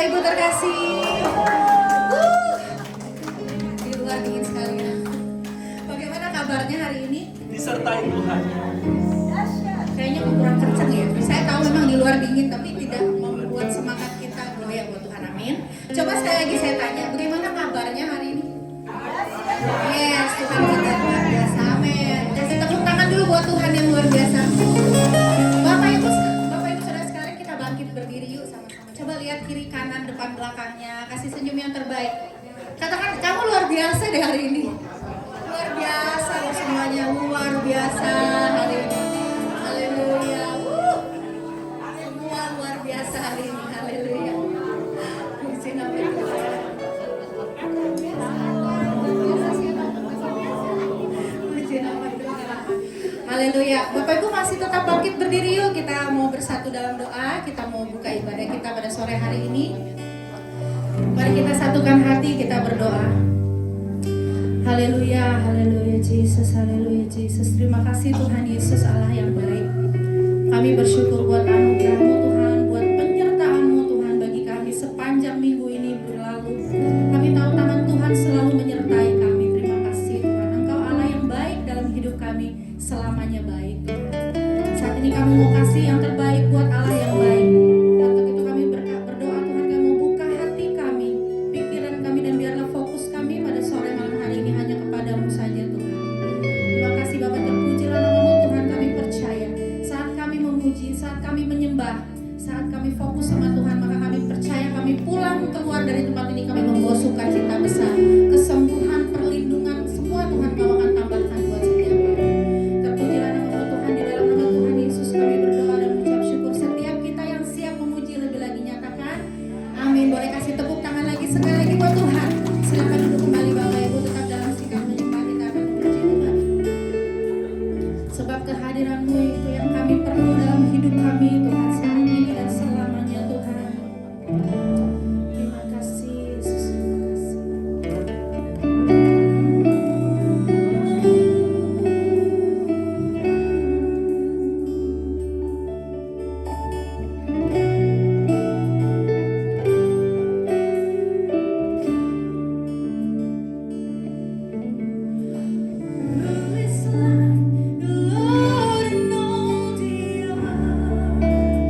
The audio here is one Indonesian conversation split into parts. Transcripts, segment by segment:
Ibu terkasih, di luar dingin sekali ya. Bagaimana kabarnya hari ini? Disertai Tuhan. Kayaknya kurang kenceng ya. Saya tahu memang di luar dingin, tapi tidak membuat semangat kita goyah buat Tuhan. Amin. Coba sekali lagi saya tanya, bagaimana kabarnya hari ini? Yes, Tuhan kita luar biasa. Amin. Kasih tepuk tangan dulu buat Tuhan yang luar biasa. Bapak Ibu saudara sekalian, kita bangkit berdiri yuk sama-sama. Coba lihat kiri kanan depan belakangnya, kasih senyum yang terbaik. Katakan kamu luar biasa deh hari ini. Luar biasa loh semuanya, luar biasa hari ini. Haleluya. Semua luar biasa hari ini. Haleluya. Puji nama Tuhan. Puji nama Tuhan. Haleluya. Bapak Ibu masih tetap bangkit berdiri yuk. Kita mau bersatu dalam doa. Kita mau buka ibadah kita pada sore hari ini. Mari kita satukan hati, kita berdoa. Haleluya, haleluya Yesus, haleluya Yesus. Terima kasih Tuhan Yesus Allah yang baik. Kami bersyukur buat anugerah-Mu Tuhan, buat penyertaan-Mu Tuhan bagi kami sepanjang minggu ini berlalu. Kami tahu tangan Tuhan selalu menyertai kami. Terima kasih Tuhan. Engkau Allah yang baik dalam hidup kami, selamanya baik Tuhan. Saat ini kami mau kasih yang terbaik buat Allah yang baik. Untuk itu kami berdoa Tuhan, kami mau buka hati kami, pikiran kami, dan biarlah fokus kami pada sore malam hari ini hanya kepadamu saja Tuhan. Terima kasih Bapak, terpujilah nama-Mu Tuhan. Kami percaya saat kami memuji, saat kami menyembah, saat kami fokus sama Tuhan, maka kami percaya kami pulang keluar dari tempat ini kami membawa sukacita besar, kesembuhan, perlindungan, semua Tuhan Kau akan tambahkan buat setiap kami. Terpujilah nama-Mu Tuhan. Di dalam nama Tuhan Yesus kami berdoa dan mengucap syukur. Setiap kita yang siap memuji lebih lagi nyatakan amin. Boleh kasih tepuk tangan lagi sekali lagi buat Tuhan. Silakan duduk kembali Bapak Ibu, tetap dalam sikap menyembah. Kita akan memuji Tuhan. Sebab kehadiran-Mu itu yang kami perlu dalam hidup kami Tuhan saat ini dan selamanya Tuhan. Terima kasih Yesus, terima kasih. Who is like the Lord in all the earth?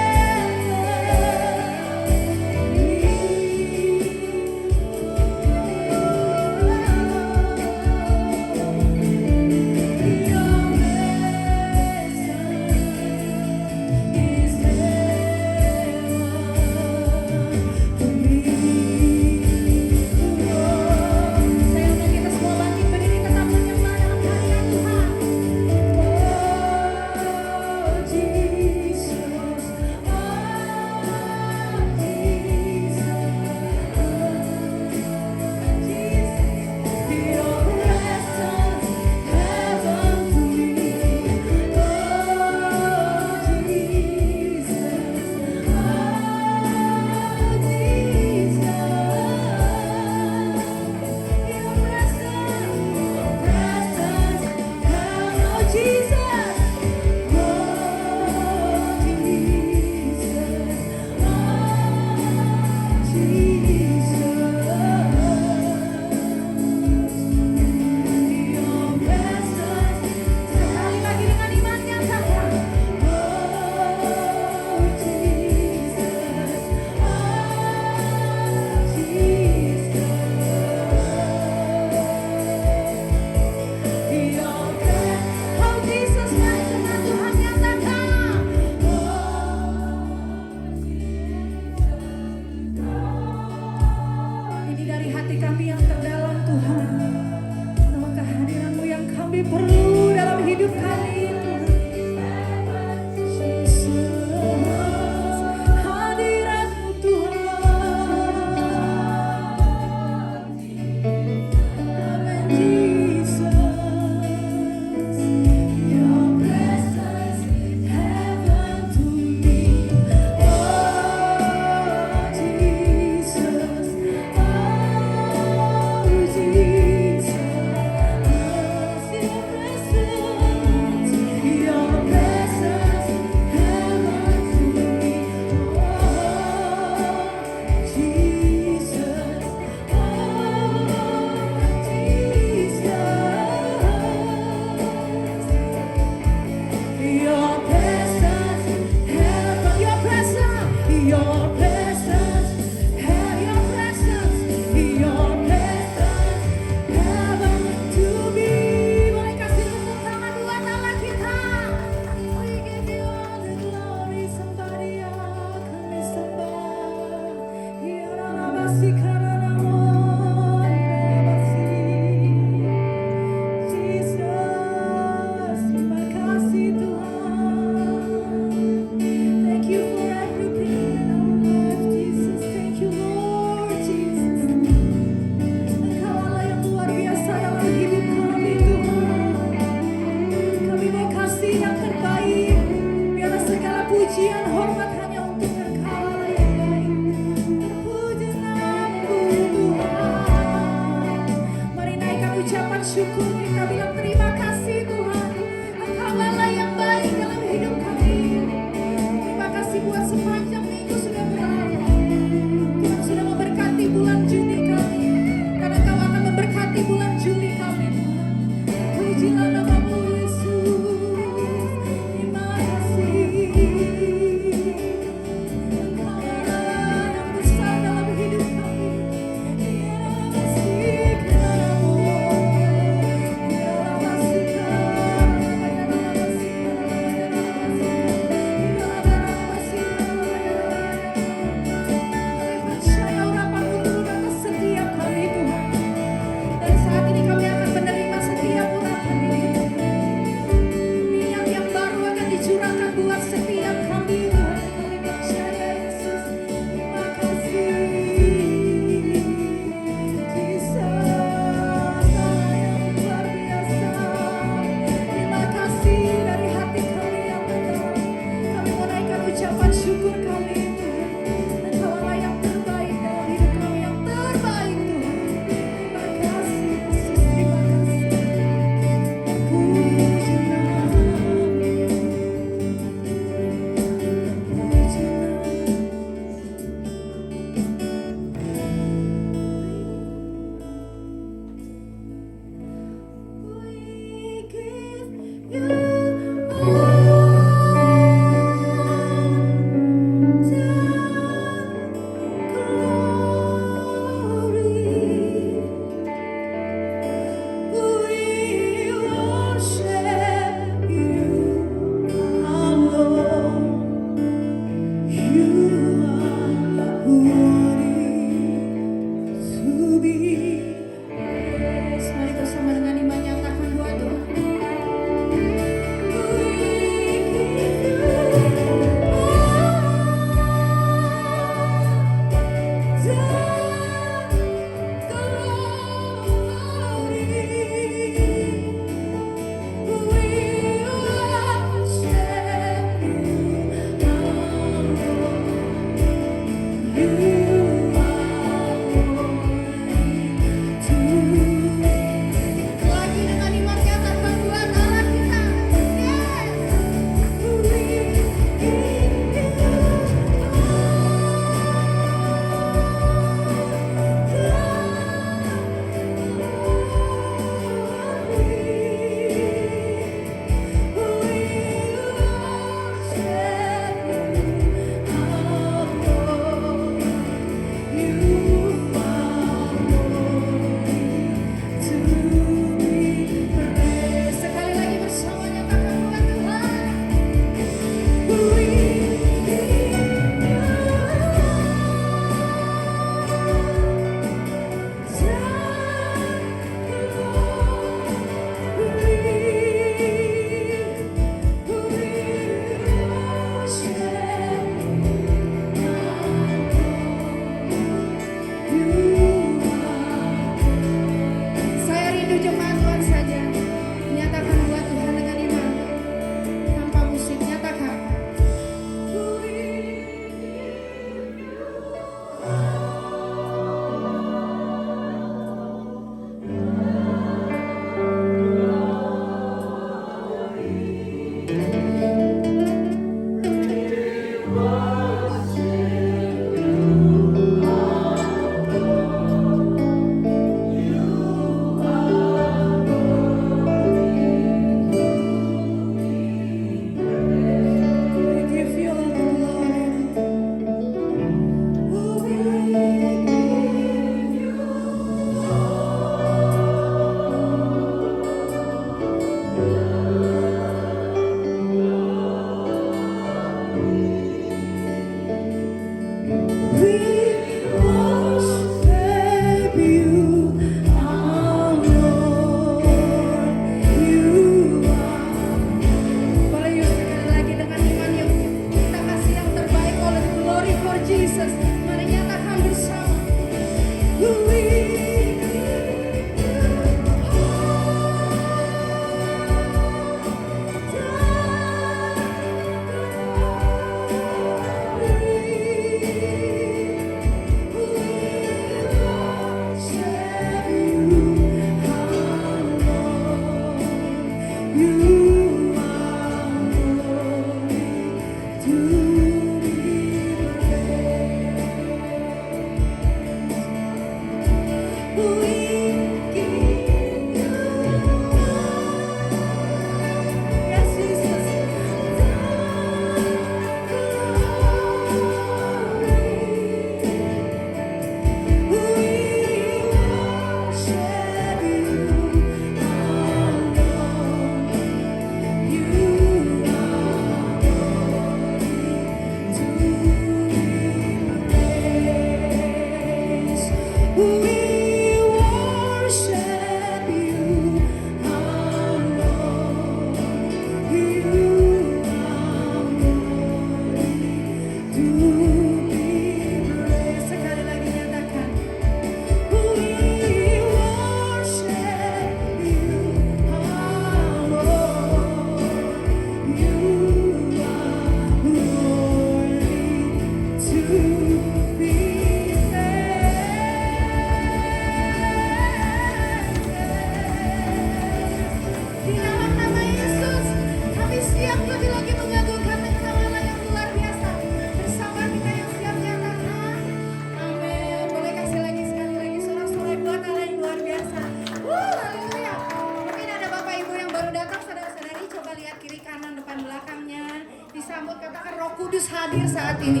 disambut, katakan Roh Kudus hadir saat ini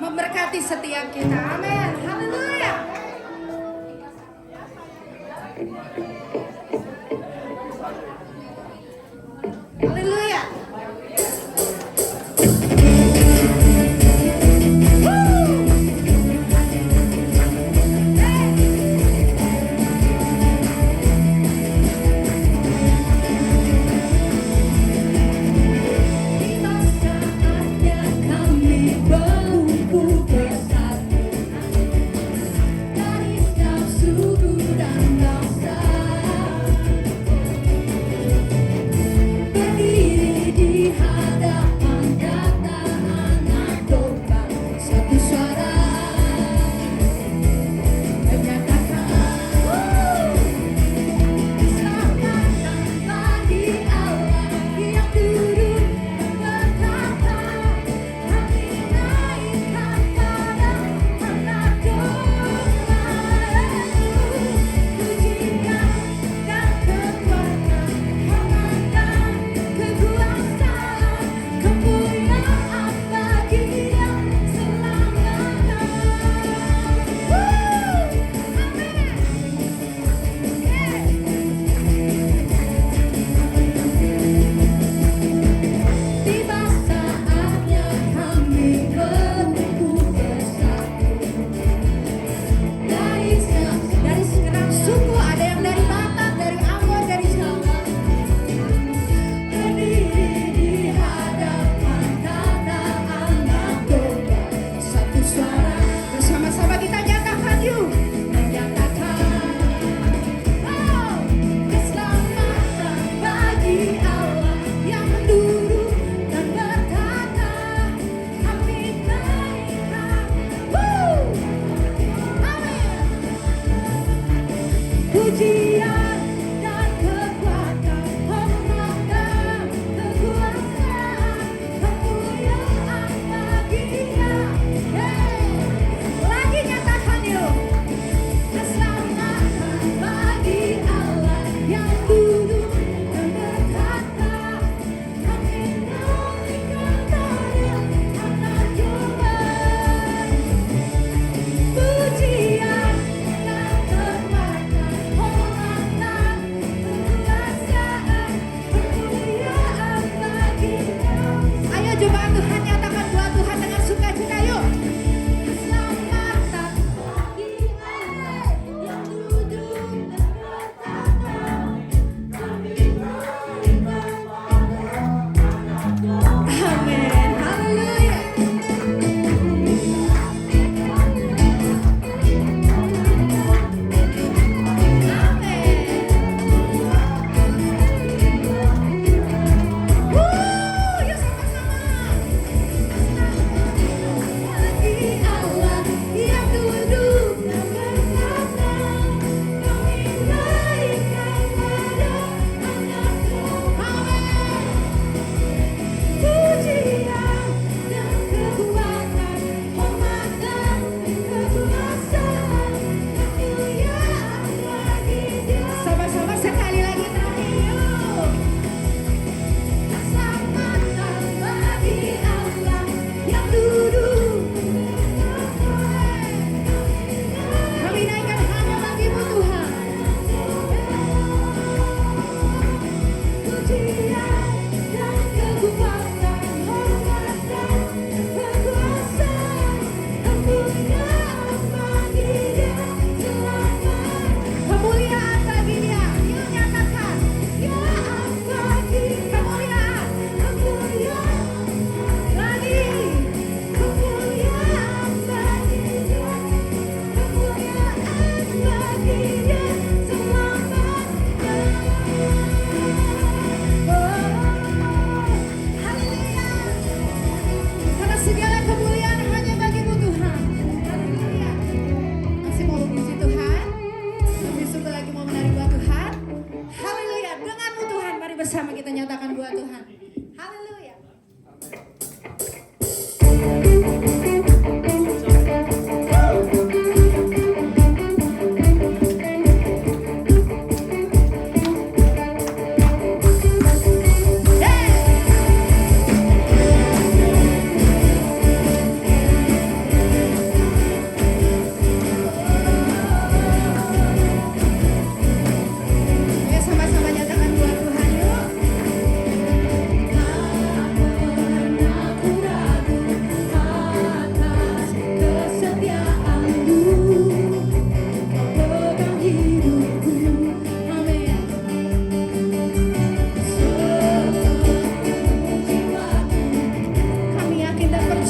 memberkati setiap kita. Amin. Haleluya. Haleluya.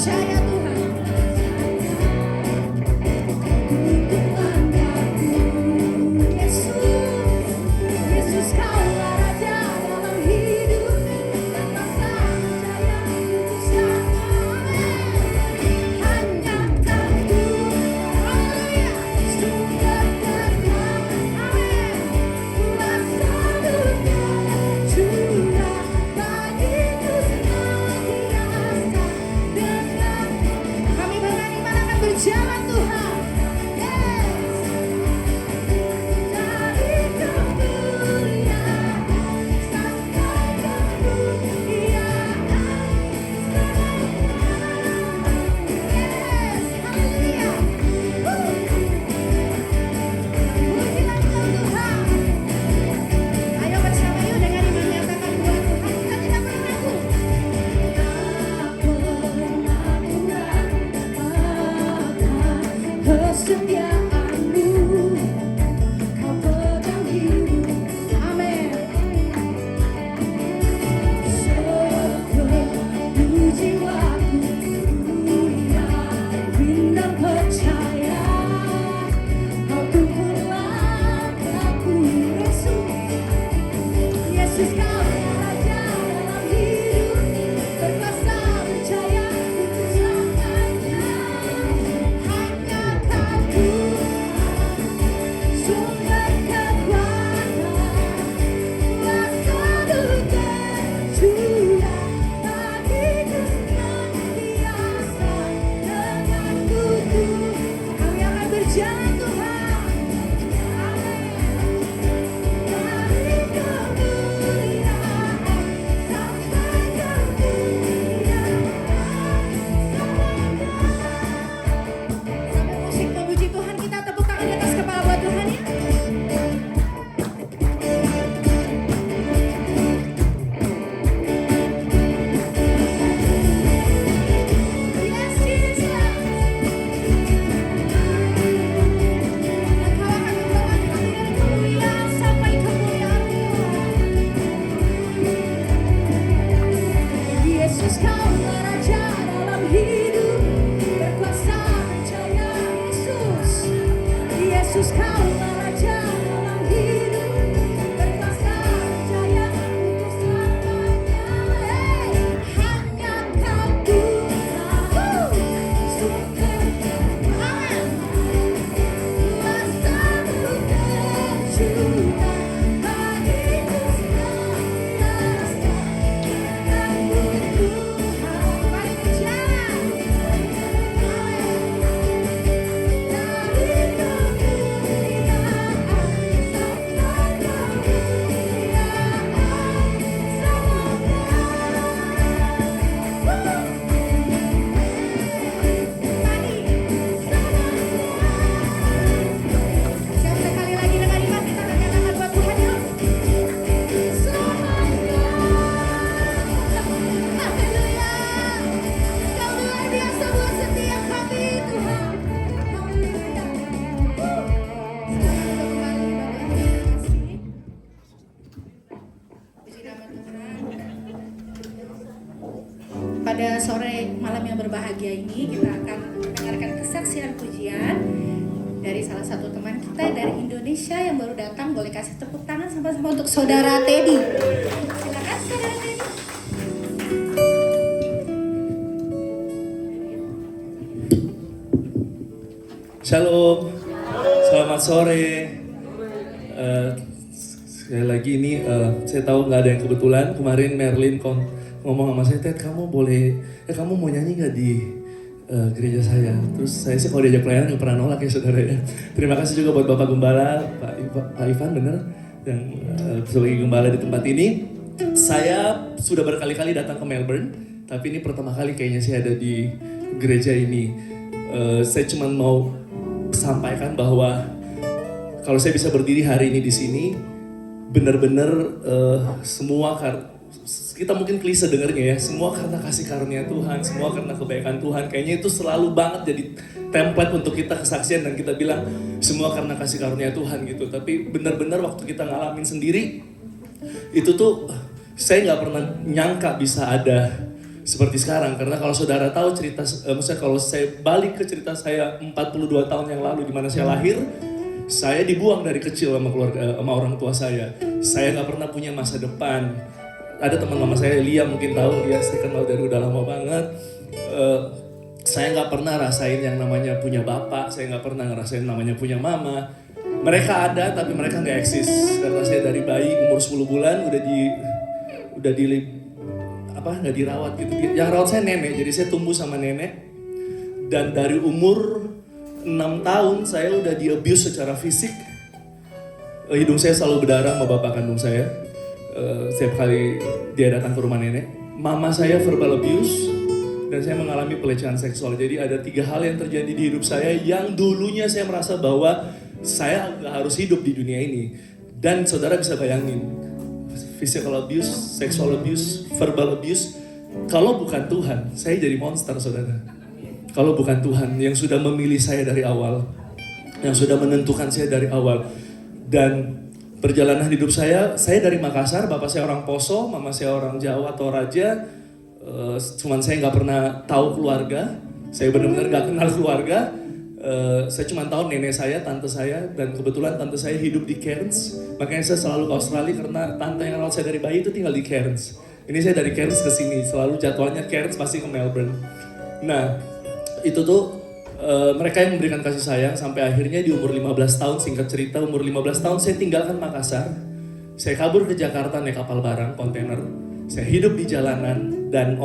percaya Tuhan. Yesus kaulah Raja dalam hidup, berkuasa percaya itu sama. Hanya Kau, haleluya, sumber kekuatan, amin. Kuasa dunia curah bagiku senantiasa dengan. Kami beriman akan berjalan Tuhan. Yes. Dari kemuliaan sampai kemuliaan. Yes, haleluya. Pujilah Tuhan. Ayo bersama yuk dengan menyatakan buat Tuhan kita tidak pernah ragu. Kesetiaanmu Kau pegang hidup, amin. Sepenuh jiwaku ku yakin dan percaya Kau Tuhan langkahku. Yesus kaulah Raja dalam hidup, berkuasa percaya untuk selamanya. Hanya Kau sumber kekuatan, kuasa dunia curah bagiku senantiasa denganku. Kami akan berjalan Tuhan, amin. Dari kemuliaan sampai kemuliaan. Sampai musik memuji Tuhan, kita tepuk tangan di atas kepala buat Tuhan ya. Yes, Jesus. Engkau akan membawa kami dari kemuliaan sampai kemuliaan Tuhan. Yesus kaulah Raja dalam hidup, berkuasa percaya Yesus. Yesus kaulah Raja dalam hidup, berkuasa percaya untuk selamanya. Hanya Kau Tuhan, sumber aman, kuasa tercurah bagiku senantiasa denganmu Tuhan. Mari berjalan, amin. Dari kemuliaan sampai kemuliaan selamanya. Siap sekali lagi dengan iman kita menyatakan buat Tuhan yuk. Selamanya. Haleluya. Kau luar biasa buat setiap kami Tuhan. Haleluya. Sekarang untuk kembali Bapak Ibu yang terkasih. Puji nama Tuhan. Pada sore malam yang berbahagia ini kita akan mendengarkan kesaksian pujian dari salah satu teman kita dari Indonesia yang baru datang. Boleh kasih tepuk tangan sama-sama untuk Saudara Teddy. Silakan Saudara Teddy. Shalom, selamat sore. Sekali lagi ini saya tahu nggak ada yang kebetulan. Kemarin Merlin ngomong sama saya, Ted kamu kamu mau nyanyi nggak di gereja saya? Terus saya sih kalau diajak pelayanan nggak pernah nolak ya saudara ya. Terima kasih juga buat Bapak Gembala, Pak Ivan bener, yang sebagai gembala di tempat ini. Saya sudah berkali-kali datang ke Melbourne, tapi ini pertama kali kayaknya saya ada di gereja ini. Saya cuma mau sampaikan bahwa kalau saya bisa berdiri hari ini di sini, benar-benar semua kita mungkin klise dengarnya ya, semua karena kasih karunia Tuhan, semua karena kebaikan Tuhan. Kayaknya itu selalu banget jadi template untuk kita kesaksian dan kita bilang semua karena kasih karunia Tuhan gitu. Tapi benar-benar waktu kita ngalamin sendiri, itu tuh saya nggak pernah nyangka bisa ada seperti sekarang. Karena kalau saudara tahu cerita, maksudnya kalau saya balik ke cerita saya 42 tahun yang lalu di mana saya lahir, saya dibuang dari kecil sama keluarga, sama orang tua saya. Saya nggak pernah punya masa depan. Ada teman mama saya, Lia mungkin tahu, dia saya kenal dari udah lama banget. Saya nggak pernah rasain yang namanya punya bapak, saya nggak pernah ngerasain namanya punya mama. Mereka ada tapi mereka nggak eksis. Karena saya dari bayi umur 10 bulan nggak dirawat gitu. Yang rawat saya nenek, jadi saya tumbuh sama nenek. Dan dari umur 6 tahun saya udah di abuse secara fisik. Hidung saya selalu berdarah sama bapak kandung saya. Setiap kali dia datang ke rumah nenek. Mama saya verbal abuse dan saya mengalami pelecehan seksual. Jadi ada 3 hal yang terjadi di hidup saya yang dulunya saya merasa bahwa saya nggak harus hidup di dunia ini. Dan saudara bisa bayangin, physical abuse, sexual abuse, verbal abuse. Kalau bukan Tuhan, saya jadi monster, saudara. Kalau bukan Tuhan yang sudah memilih saya dari awal, yang sudah menentukan saya dari awal. Dan perjalanan hidup saya dari Makassar, bapak saya orang Poso, mama saya orang Jawa atau Raja. Cuman saya nggak pernah tahu keluarga, saya benar-benar nggak kenal keluarga. Saya cuma tahu nenek saya, tante saya, dan kebetulan tante saya hidup di Cairns. Makanya saya selalu ke Australia karena tante yang rawat saya dari bayi itu tinggal di Cairns. Ini saya dari Cairns ke sini, selalu jadwalnya Cairns pasti ke Melbourne. Nah, itu tuh mereka yang memberikan kasih sayang sampai akhirnya di umur 15 tahun, singkat cerita umur 15 tahun saya tinggalkan Makassar. Saya kabur ke Jakarta naik kapal barang, kontainer. Saya hidup di jalanan dan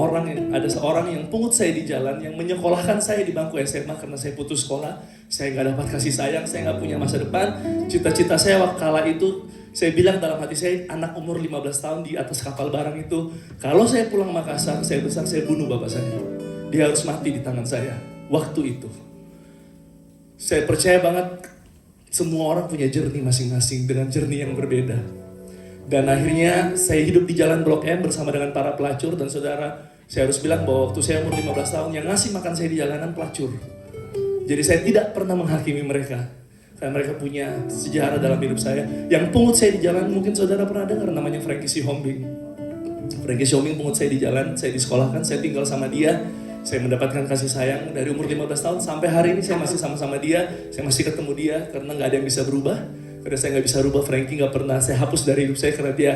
ada seorang yang pungut saya di jalan yang menyekolahkan saya di bangku SMA karena saya putus sekolah. Saya nggak dapat kasih sayang, saya nggak punya masa depan. Cita-cita saya waktu kala itu, saya bilang dalam hati saya, anak umur 15 tahun di atas kapal barang itu, kalau saya pulang Makassar, saya besar, saya bunuh bapak saya. Dia harus mati di tangan saya. Waktu itu saya percaya banget semua orang punya journey masing-masing dengan journey yang berbeda. Dan akhirnya saya hidup di jalan Blok M bersama dengan para pelacur. Dan saudara, saya harus bilang bahwa waktu saya umur 15 tahun yang ngasih makan saya di jalanan pelacur. Jadi saya tidak pernah menghakimi mereka, karena mereka punya sejarah dalam hidup saya. Yang pungut saya di jalan, mungkin saudara pernah dengar namanya Frankie Sihombing. Frankie Sihombing pungut saya di jalan, saya disekolahkan, saya tinggal sama dia. Saya mendapatkan kasih sayang dari umur 15 tahun sampai hari ini saya masih sama-sama dia, saya masih ketemu dia karena nggak ada yang bisa berubah. Karena saya nggak bisa rubah Frankie, nggak pernah saya hapus dari hidup saya karena dia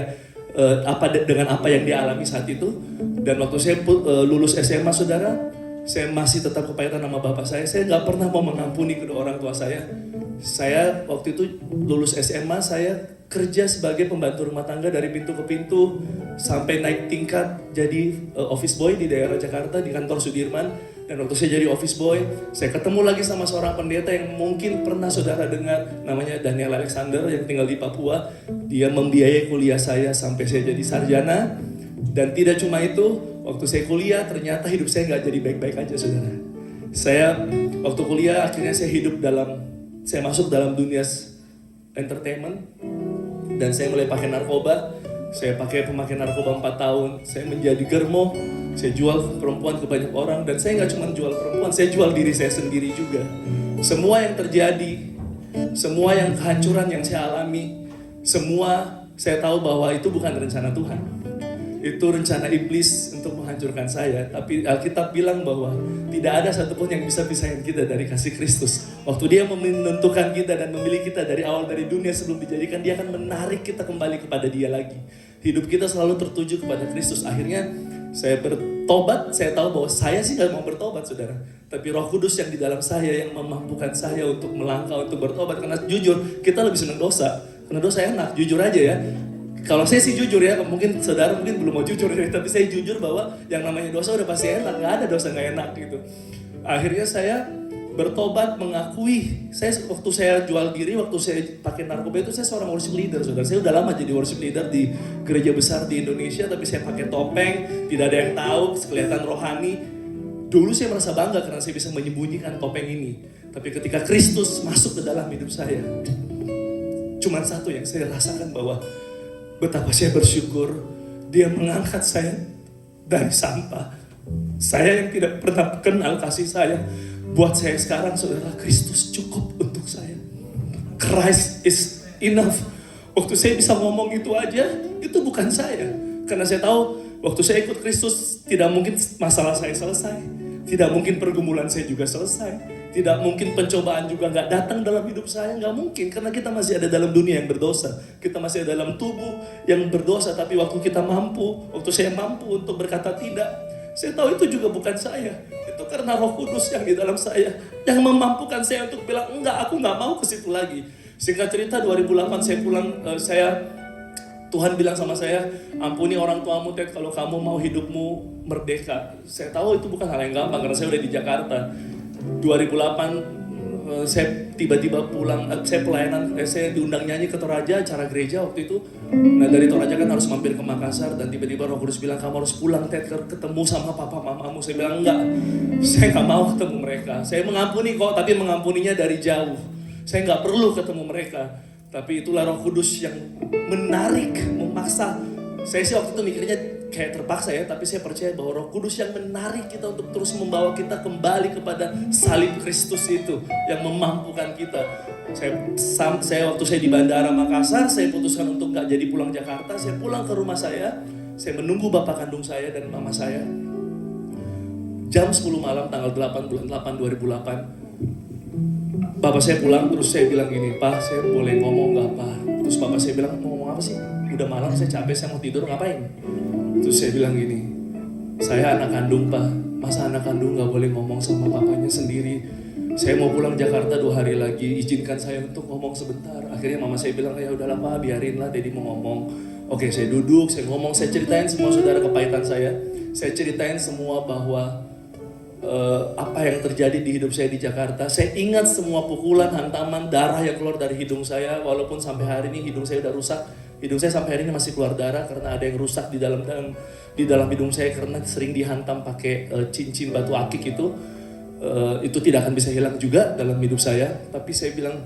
dengan apa yang dia alami saat itu. Dan waktu saya lulus SMA, saudara, saya masih tetap kepahitan sama bapak saya. Saya nggak pernah mau mengampuni kedua orang tua saya. Saya waktu itu lulus SMA, saya kerja sebagai pembantu rumah tangga dari pintu ke pintu sampai naik tingkat jadi office boy di daerah Jakarta di kantor Sudirman. Dan waktu saya jadi office boy, saya ketemu lagi sama seorang pendeta yang mungkin pernah saudara dengar, namanya Daniel Alexander yang tinggal di Papua. Dia membiayai kuliah saya sampai saya jadi sarjana. Dan tidak cuma itu, waktu saya kuliah ternyata hidup saya nggak jadi baik-baik aja, saudara. Saya waktu kuliah akhirnya saya masuk dalam dunia entertainment. Dan saya mulai pakai narkoba. Saya pakai pemakai narkoba 4 tahun. Saya menjadi germo. Saya jual perempuan ke banyak orang. Dan saya nggak cuma jual perempuan, saya jual diri saya sendiri juga. Semua yang terjadi, semua yang kehancuran yang saya alami, semua saya tahu bahwa itu bukan rencana Tuhan. Itu rencana iblis untuk menghancurkan saya. Tapi Alkitab bilang bahwa tidak ada satupun yang bisa pisahin kita dari kasih Kristus. Waktu dia menentukan kita dan memilih kita dari awal dari dunia sebelum dijadikan, dia akan menarik kita kembali kepada dia lagi. Hidup kita selalu tertuju kepada Kristus. Akhirnya saya bertobat, saya tahu bahwa saya sih gak mau bertobat, saudara. Tapi Roh Kudus yang di dalam saya yang memampukan saya untuk melangkah, untuk bertobat. Karena jujur, kita lebih senang dosa. Karena dosa enak, jujur aja ya. Kalau saya sih jujur ya, mungkin saudara mungkin belum mau jujur ya, tapi saya jujur bahwa yang namanya dosa udah pasti enak, gak ada dosa gak enak gitu. Akhirnya saya bertobat, mengakui, waktu saya jual diri, waktu saya pakai narkoba itu saya seorang worship leader, saudara. Saya udah lama jadi worship leader di gereja besar di Indonesia, tapi saya pakai topeng, tidak ada yang tahu, kelihatan rohani. Dulu saya merasa bangga karena saya bisa menyembunyikan topeng ini. Tapi ketika Kristus masuk ke dalam hidup saya, cuma satu yang saya rasakan bahwa betapa saya bersyukur dia mengangkat saya dari sampah. Saya yang tidak pernah kenal kasih sayang. Buat saya sekarang, saudara, Kristus cukup untuk saya. Christ is enough. Waktu saya bisa ngomong itu aja, itu bukan saya. Karena saya tahu Waktu saya ikut Kristus, tidak mungkin masalah saya selesai. Tidak mungkin pergumulan saya juga selesai. Tidak mungkin pencobaan juga nggak datang dalam hidup saya. Nggak mungkin, karena kita masih ada dalam dunia yang berdosa. Kita masih ada dalam tubuh yang berdosa. Tapi waktu kita mampu, waktu saya mampu untuk berkata tidak, saya tahu itu juga bukan saya. Itu karena Roh Kudus yang di dalam saya, yang memampukan saya untuk bilang, enggak, aku nggak mau ke situ lagi. Singkat cerita, 2008 saya pulang, Tuhan bilang sama saya, ampuni orang tuamu Ted kalau kamu mau hidupmu merdeka. Saya tahu itu bukan hal yang gampang karena saya udah di Jakarta. 2008 saya tiba-tiba pulang, saya pelayanan, saya diundang nyanyi ke Toraja, acara gereja waktu itu. Nah dari Toraja kan harus mampir ke Makassar dan tiba-tiba Roh Kudus bilang, kamu harus pulang Ted, ketemu sama papa mamamu. Saya bilang enggak, saya nggak mau ketemu mereka. Saya mengampuni kok, tapi mengampuninya dari jauh. Saya nggak perlu ketemu mereka. Tapi itulah Roh Kudus yang menarik, memaksa. Saya sih waktu itu mikirnya kayak terpaksa ya, tapi saya percaya bahwa Roh Kudus yang menarik kita untuk terus membawa kita kembali kepada salib Kristus itu yang memampukan kita. Saya waktu saya di Bandara Makassar, saya putuskan untuk nggak jadi pulang Jakarta. Saya pulang ke rumah saya menunggu bapak kandung saya dan mama saya. Jam 10 malam tanggal 8 bulan 8 2008. Bapak saya pulang, terus saya bilang gini, Pak, saya boleh ngomong nggak, Pak? Terus bapak saya bilang, mau ngomong apa sih? Udah malam, saya capek, saya mau tidur, ngapain? Terus saya bilang gini, saya anak kandung, Pak. Masa anak kandung nggak boleh ngomong sama papanya sendiri? Saya mau pulang Jakarta 2 hari lagi, izinkan saya untuk ngomong sebentar. Akhirnya mama saya bilang, ya udahlah Pak, biarinlah, Dedi mau ngomong. Oke, saya duduk, saya ngomong, saya ceritain semua saudara kepahitan saya. Saya ceritain semua bahwa apa yang terjadi di hidup saya di Jakarta. Saya ingat semua pukulan, hantaman, darah yang keluar dari hidung saya. Walaupun sampai hari ini hidung saya udah rusak. Hidung saya sampai hari ini masih keluar darah karena ada yang rusak di dalam hidung saya karena sering dihantam pakai cincin batu akik itu. Itu tidak akan bisa hilang juga dalam hidup saya. Tapi saya bilang,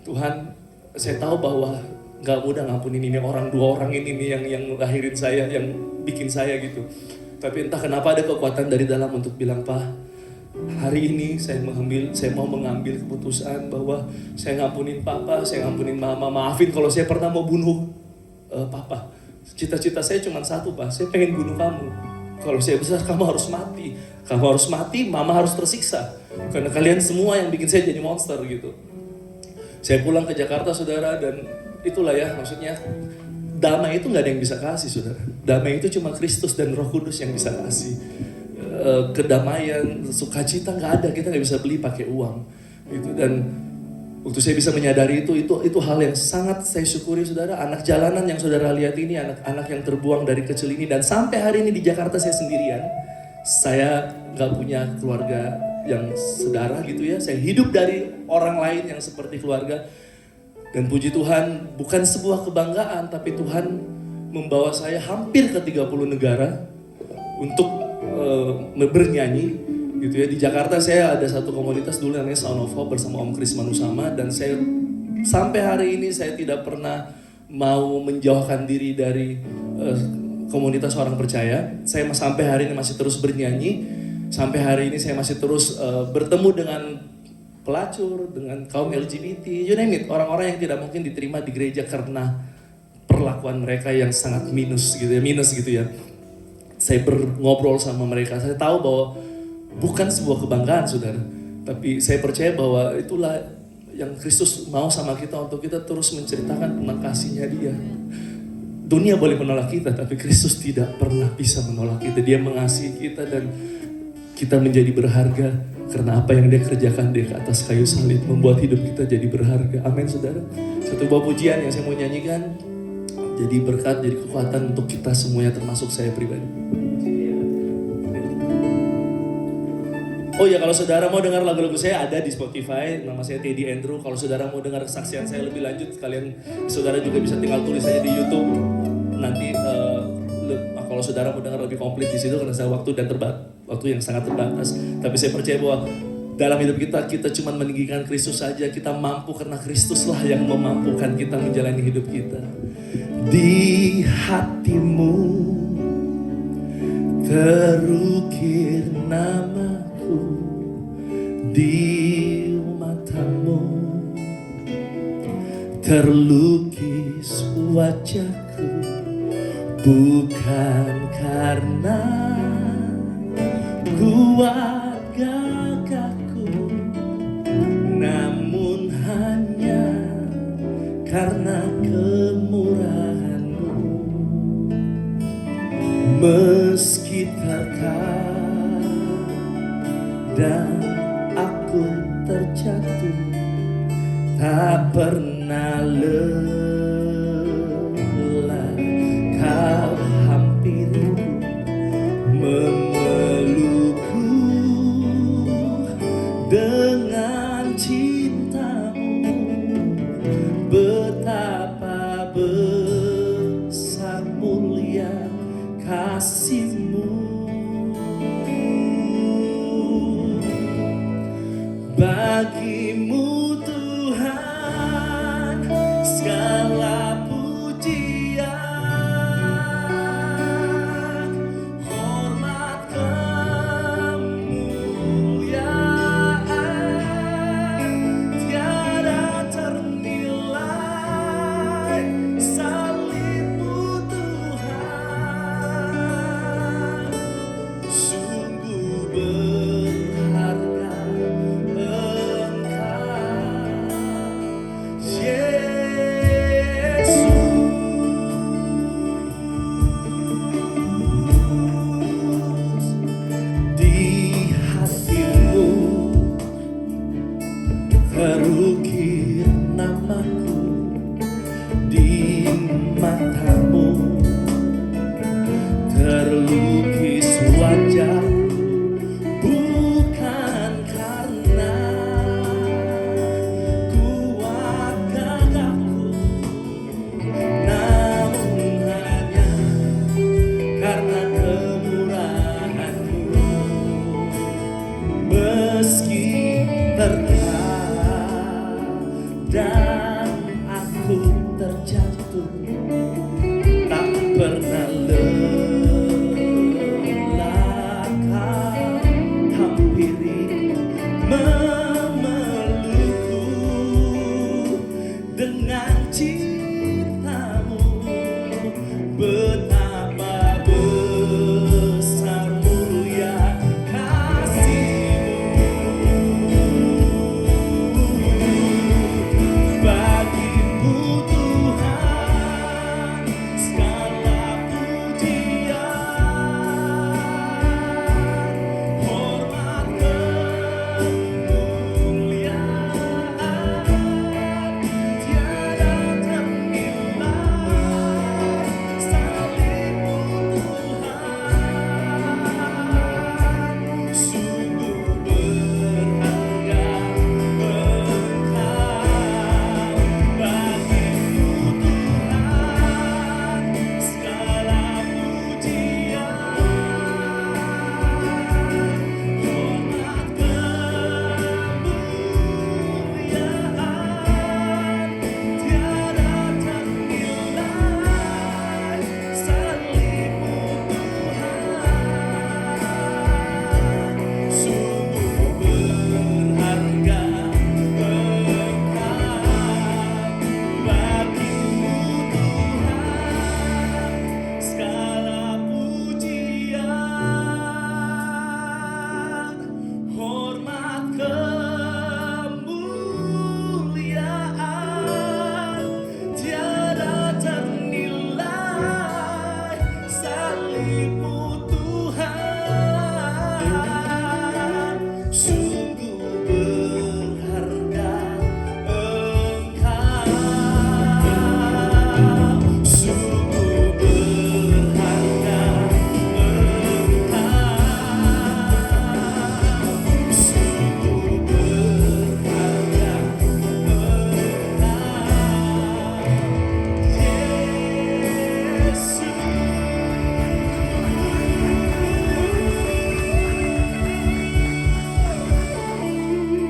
Tuhan, saya tahu bahwa gak mudah ngampunin ini orang, 2 orang ini nih yang lahirin saya, yang bikin saya gitu. Tapi entah kenapa ada kekuatan dari dalam untuk bilang, Pak, hari ini saya mau mengambil keputusan bahwa saya ngampunin Papa, saya ngampunin Mama. Maafin kalau saya pernah mau bunuh Papa. Cita-cita saya cuma satu, Pak, saya pengen bunuh kamu. Kalau saya besar, kamu harus mati. Kamu harus mati, Mama harus tersiksa. Karena kalian semua yang bikin saya jadi monster gitu. Saya pulang ke Jakarta, saudara, dan itulah ya, maksudnya damai itu nggak ada yang bisa kasih, saudara. Damai itu cuma Kristus dan Roh Kudus yang bisa kasih. Kedamaian, sukacita nggak ada, kita nggak bisa beli pakai uang. Gitu. Dan waktu saya bisa menyadari itu hal yang sangat saya syukuri, saudara. Anak jalanan yang saudara lihat ini, anak-anak yang terbuang dari kecil ini, dan sampai hari ini di Jakarta saya sendirian. Saya nggak punya keluarga yang saudara gitu ya. Saya hidup dari orang lain yang seperti keluarga. Dan puji Tuhan, bukan sebuah kebanggaan, tapi Tuhan membawa saya hampir ke 30 negara untuk bernyanyi gitu ya. Di Jakarta saya ada satu komunitas dulu namanya Sound of Hope bersama Om Kris Manusama, dan saya sampai hari ini saya tidak pernah mau menjauhkan diri dari komunitas orang percaya. Saya sampai hari ini masih terus bernyanyi, sampai hari ini saya masih terus bertemu dengan pelacur, dengan kaum LGBT, you name it, orang-orang yang tidak mungkin diterima di gereja karena perlakuan mereka yang sangat minus gitu ya. Saya ngobrol sama mereka, saya tahu bahwa bukan sebuah kebanggaan, saudara, tapi saya percaya bahwa itulah yang Kristus mau sama kita, untuk kita terus menceritakan tentang kasihnya Dia. Dunia boleh menolak kita, tapi Kristus tidak pernah bisa menolak kita. Dia mengasihi kita dan kita menjadi berharga karena apa yang Dia kerjakan di atas kayu salib membuat hidup kita jadi berharga. Amin, saudara. Satu buah pujian yang saya mau nyanyikan jadi berkat, jadi kekuatan untuk kita semuanya, termasuk saya pribadi. Oh ya, kalau saudara mau dengar lagu-lagu saya ada di Spotify, nama saya Teddy Andrew. Kalau saudara mau dengar kesaksian saya lebih lanjut, saudara juga bisa tinggal tulis saja di YouTube. Nanti kalau saudara mau dengar lebih komplit di situ, karena saya waktu yang sangat terbatas. Tapi saya percaya bahwa dalam hidup kita cuma meninggikan Kristus saja. Kita mampu karena Kristuslah yang memampukan kita menjalani hidup kita. Di hatimu terukir namaku, di matamu terlukis wajahku. Bukankah karena kuat gagahku, namun hanya karena kemurahan-Mu. Meski terkadang aku terjatuh, tak pernah lelah Kau hampiriku, memelukku dengan cinta-Mu. Betapa besar mulia kasih-Mu. Bagi-Mu Tuhan segala pujian, hormat kemuliaan, tiada ternilai salib-Mu Tuhan. Sungguh berharga terukir namaku di mata-Mu, terlukis wajahku bukan karena kuat gagahku, namun hanya karena kemurahan-Mu. Meski terkadang aku terjatuh, tak pernah lelah Kau hampiri, memelukku dengan cinta-Mu. Betapa besar mulia Bagi-Mu Tuhan segala pujian, hormat kemuliaan, tiada ternilai salib-Mu Tuhan. Sungguh berharga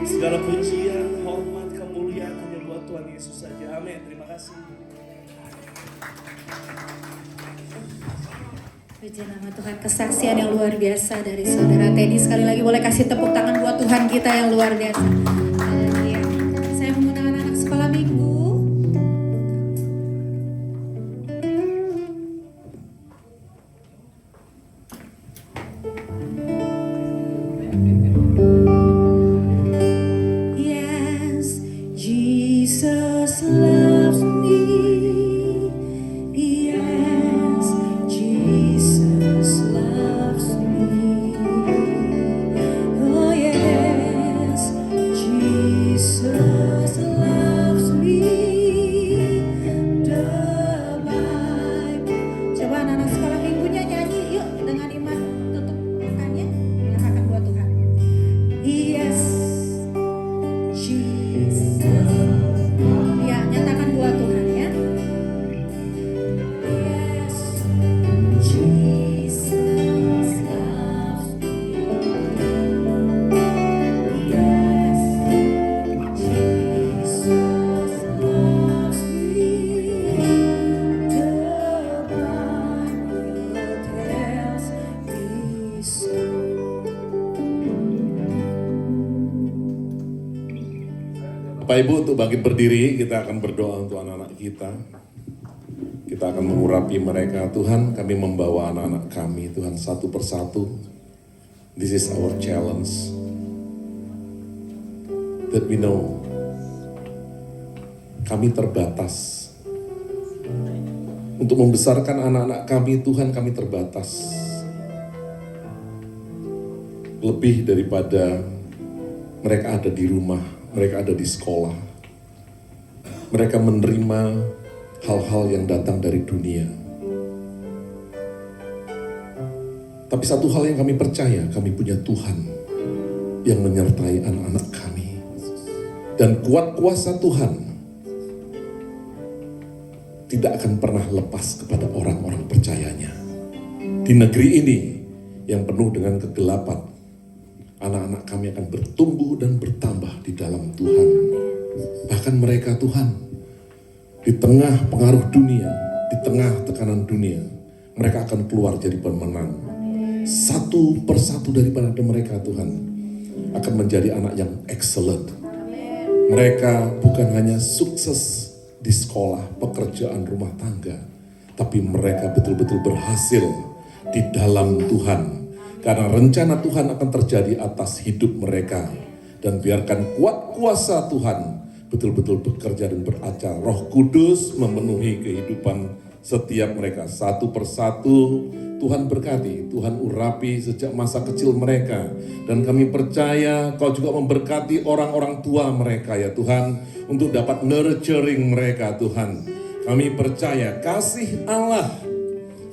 segala pujian, hormat, kemuliaan hanya buat Tuhan Yesus saja. Amin. Terima kasih. Puji nama Tuhan, kesaksian yang luar biasa dari Saudara Teddy. Sekali lagi boleh kasih tepuk tangan buat Tuhan kita yang luar biasa. Haleluya. Saya menggunakan anak sekolah minggu. Yes, Jesus loves me. Yes, Jesus loves me. Oh yes, Jesus loves me. The Bible. Coba anak-anak sekolah minggunya nyanyi yuk dengan iman, tutup mukanya, nyatakan buat Tuhan. Yes, Jesus. Ya, nyatakan buat Tuhan ya. Yes, Jesus loves me. Yes, Jesus loves me. The Bible tells me so. Bapak Ibu, untuk bangkit berdiri, kita akan berdoa untuk anak-anak kita. Kita akan mengurapi mereka. Tuhan, kami membawa anak-anak kami, Tuhan, satu persatu. This is our challenge. That we know, kami terbatas. Untuk membesarkan anak-anak kami, Tuhan, kami terbatas. Lebih daripada mereka ada di rumah, mereka ada di sekolah. Mereka menerima hal-hal yang datang dari dunia. Tapi satu hal yang kami percaya, kami punya Tuhan yang menyertai anak-anak kami. Dan kuat kuasa Tuhan tidak akan pernah lepas kepada orang-orang percayanya. Di negeri ini yang penuh dengan kegelapan, anak-anak kami akan bertumbuh dan bertambah di dalam Tuhan. Bahkan mereka, Tuhan, di tengah pengaruh dunia, di tengah tekanan dunia, mereka akan keluar jadi pemenang. Satu persatu daripada mereka, Tuhan, akan menjadi anak yang excellent. Mereka bukan hanya sukses di sekolah, pekerjaan, rumah tangga, tapi mereka betul-betul berhasil di dalam Tuhan. Karena rencana Tuhan akan terjadi atas hidup mereka. Dan biarkan kuat kuasa Tuhan betul-betul bekerja dan beracara. Roh Kudus memenuhi kehidupan setiap mereka. Satu persatu Tuhan berkati, Tuhan urapi sejak masa kecil mereka. Dan kami percaya Kau juga memberkati orang-orang tua mereka ya Tuhan. Untuk dapat nurturing mereka Tuhan. Kami percaya kasih Allah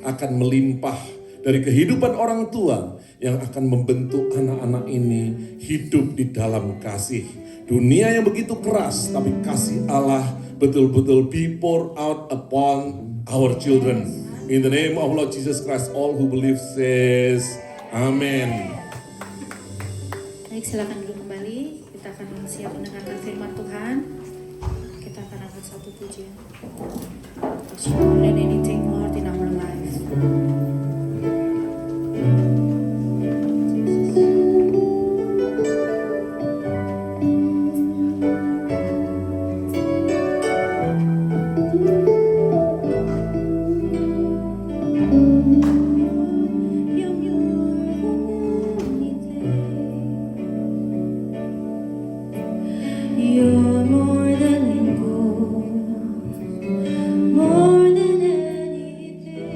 akan melimpah dari kehidupan orang tua yang akan membentuk anak-anak ini hidup di dalam kasih. Dunia yang begitu keras, tapi kasih Allah betul-betul be poured out upon our children. In the name of Lord Jesus Christ, all who believe says, Amen. Baik, silakan duduk kembali. Kita akan siap mendengarkan firman Tuhan. Kita akan angkat satu pujian. It's more than anything, Lord, in our life. You're more than gold, more than anything.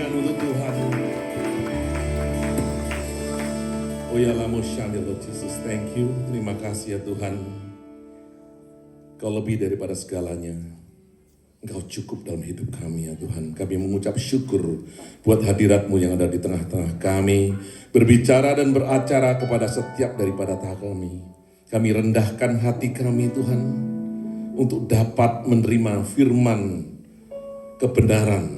tangan untuk Tuhan. Oh ya Lord Jesus, thank you. Terima kasih ya Tuhan. Kau lebih daripada segalanya. Engkau cukup dalam hidup kami ya Tuhan. Kami mengucap syukur buat hadirat-Mu yang ada di tengah-tengah kami. Berbicara dan beracara kepada setiap daripada kami. Kami rendahkan hati kami Tuhan. Untuk dapat menerima firman kebenaran.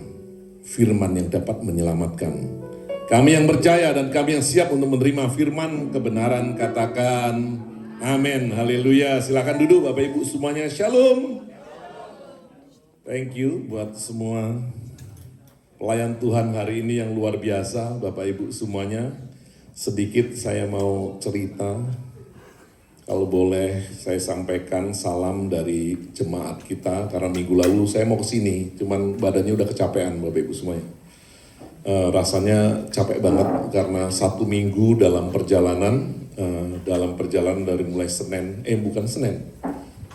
Firman yang dapat menyelamatkan. Kami yang percaya dan kami yang siap untuk menerima firman kebenaran, katakan amin, haleluya. Silakan duduk Bapak Ibu semuanya, shalom. Thank you buat semua pelayan Tuhan hari ini yang luar biasa Bapak Ibu semuanya. Sedikit saya mau cerita, kalau boleh saya sampaikan salam dari jemaat kita. Karena minggu lalu saya mau kesini, cuman badannya udah kecapean Bapak Ibu semuanya. Rasanya capek banget karena 1 minggu dalam perjalanan dari mulai Senin,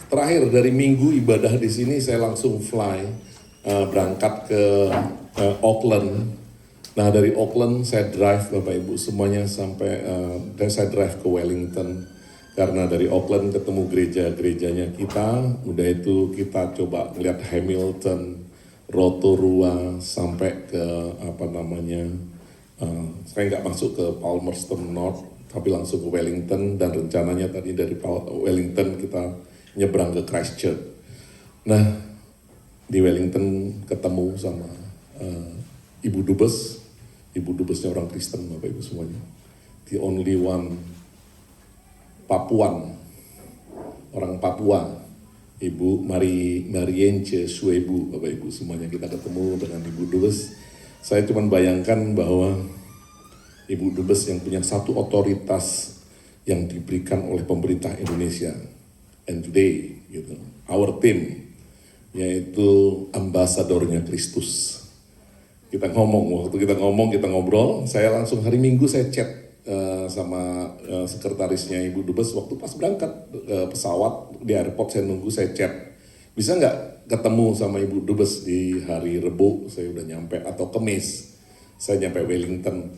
terakhir dari minggu ibadah di sini saya langsung berangkat ke Auckland. Nah dari Auckland saya drive Bapak Ibu semuanya sampai saya drive ke Wellington karena dari Auckland ketemu gereja-gerejanya kita, udah itu kita coba melihat Hamilton, Rotorua sampai ke saya nggak masuk ke Palmerston North tapi langsung ke Wellington dan rencananya tadi dari Wellington kita nyebrang ke Christchurch. Nah di Wellington ketemu sama Ibu Dubesnya orang Kristen Bapak Ibu semuanya, the only one Papuan, orang Papua. Ibu Marience Suebu, Bapak Ibu semuanya kita ketemu dengan Ibu Dubes. Saya cuma bayangkan bahwa Ibu Dubes yang punya satu otoritas yang diberikan oleh pemerintah Indonesia. And today, gitu, our team, yaitu ambasadornya Kristus. Kita ngobrol, saya langsung hari Minggu saya chat sama sekretarisnya Ibu Dubes waktu pas berangkat pesawat di airport. Saya nunggu, saya chat bisa nggak ketemu sama Ibu Dubes di hari Rebo, saya udah nyampe, atau Kamis saya nyampe Wellington.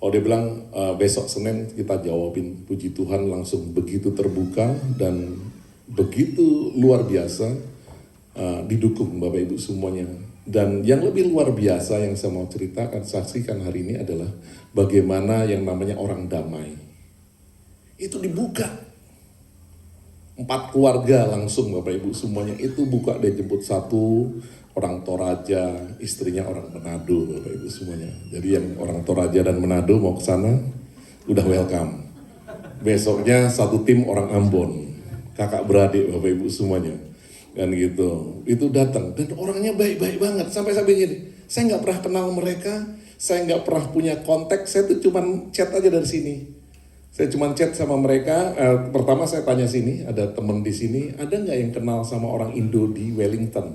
Oh dia bilang besok Senin kita jawabin. Puji Tuhan langsung begitu terbuka dan begitu luar biasa didukung Bapak Ibu semuanya. Dan yang lebih luar biasa yang saya mau ceritakan, saksikan hari ini adalah bagaimana yang namanya orang damai. Itu dibuka. 4 keluarga langsung Bapak Ibu semuanya itu buka, dia jemput satu orang Toraja, istrinya orang Manado Bapak Ibu semuanya. Jadi yang orang Toraja dan Manado mau ke sana udah welcome. Besoknya satu tim orang Ambon, kakak beradik Bapak Ibu semuanya. Kan gitu, itu datang dan orangnya baik-baik banget sampai gini, saya nggak pernah kenal mereka, saya nggak pernah punya kontak, saya tuh cuman chat aja dari sini, saya cuman chat sama mereka. Pertama saya tanya sini, ada temen di sini, ada nggak yang kenal sama orang Indo di Wellington?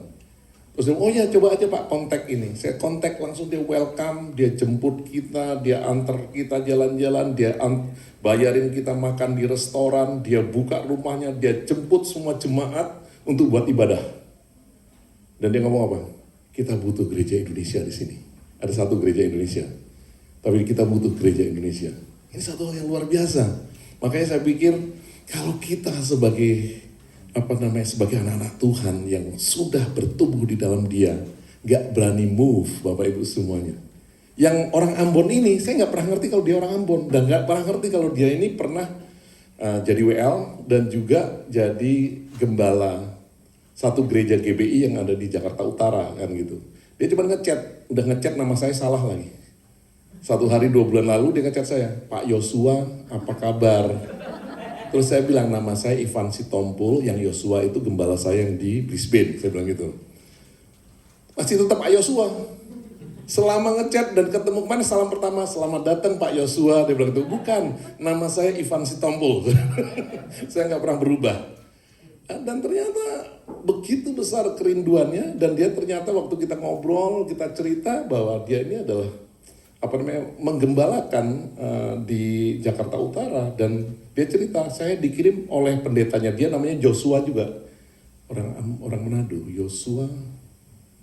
Terus dia, oh ya coba aja Pak kontak ini, saya kontak langsung, dia welcome, dia jemput kita, dia antar kita jalan-jalan, dia bayarin kita makan di restoran, dia buka rumahnya, dia jemput semua jemaat untuk buat ibadah. Dan dia ngomong apa? Kita butuh gereja Indonesia di sini. Ada satu gereja Indonesia, tapi kita butuh gereja Indonesia. Ini satu hal yang luar biasa. Makanya saya pikir kalau kita sebagai sebagai anak-anak Tuhan yang sudah bertumbuh di dalam Dia, nggak berani move Bapak Ibu semuanya. Yang orang Ambon ini, saya nggak pernah ngerti kalau dia orang Ambon, dan nggak pernah ngerti kalau dia ini pernah jadi WL dan juga jadi gembala satu gereja GBI yang ada di Jakarta Utara kan gitu. Dia cuma udah ngechat nama saya salah lagi. 1 hari 2 bulan lalu dia ngechat saya, Pak Yosua apa kabar? Terus saya bilang nama saya Ivan Sitompul, yang Yosua itu gembala saya yang di Brisbane, saya bilang gitu. Masih tetap Pak Yosua. Selama ngechat dan ketemu kemana, salam pertama, selamat datang Pak Yosua, dia bilang itu. Bukan, nama saya Ivan Sitompul. Saya nggak pernah berubah. Dan ternyata begitu besar kerinduannya, dan dia ternyata waktu kita ngobrol, kita cerita bahwa dia ini adalah menggembalakan di Jakarta Utara, dan dia cerita saya dikirim oleh pendetanya dia namanya Joshua juga, orang Manado, Joshua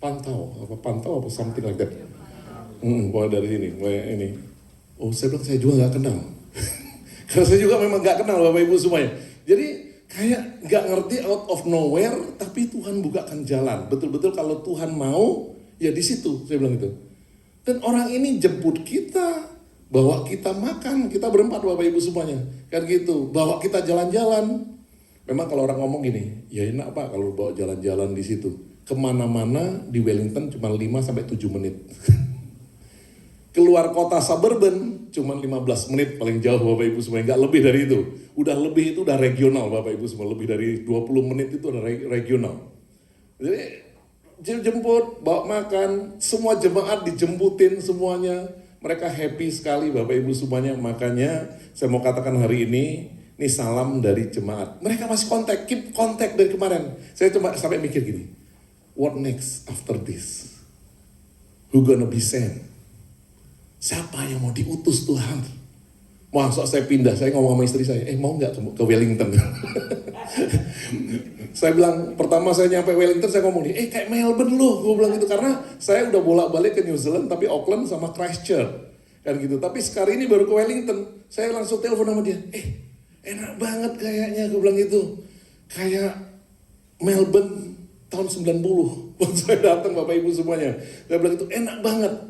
Pantau apa something like that. Mulai dari sini, mulai ini. Oh, saya bilang saya juga nggak kenal. Karena saya juga memang nggak kenal Bapak Ibu semuanya. Jadi kayak nggak ngerti out of nowhere, tapi Tuhan bukakan jalan. Betul-betul kalau Tuhan mau, ya di situ saya bilang itu. Dan orang ini jemput kita, bawa kita makan, kita berempat Bapak Ibu semuanya. Kan gitu, bawa kita jalan-jalan. Memang kalau orang ngomong gini, ya enak Pak kalau bawa jalan-jalan di situ. Kemana-mana di Wellington cuma 5-7 menit. Keluar kota suburban cuma 15 menit paling jauh Bapak Ibu semua, nggak lebih dari itu. Udah lebih itu udah regional Bapak Ibu semua, lebih dari 20 menit itu udah regional. Jadi jemput, bawa makan, semua jemaat dijemputin semuanya. Mereka happy sekali Bapak Ibu semuanya, makanya saya mau katakan hari ini salam dari jemaat. Mereka masih keep kontak dari kemarin. Saya cuma sampai mikir gini, what next after this? Who gonna be sent? Siapa yang mau diutus Tuhan? Masuk saya pindah, saya ngomong sama istri saya, mau nggak ke Wellington? Saya bilang, pertama saya nyampe Wellington, saya ngomong nih, kayak Melbourne loh, gue bilang gitu, karena saya udah bolak-balik ke New Zealand, tapi Auckland sama Christchurch, kan gitu. Tapi sekarang ini baru ke Wellington, saya langsung telepon sama dia, enak banget kayaknya, gue bilang gitu, kayak Melbourne tahun 90, waktu saya datang Bapak Ibu semuanya, saya bilang itu enak banget.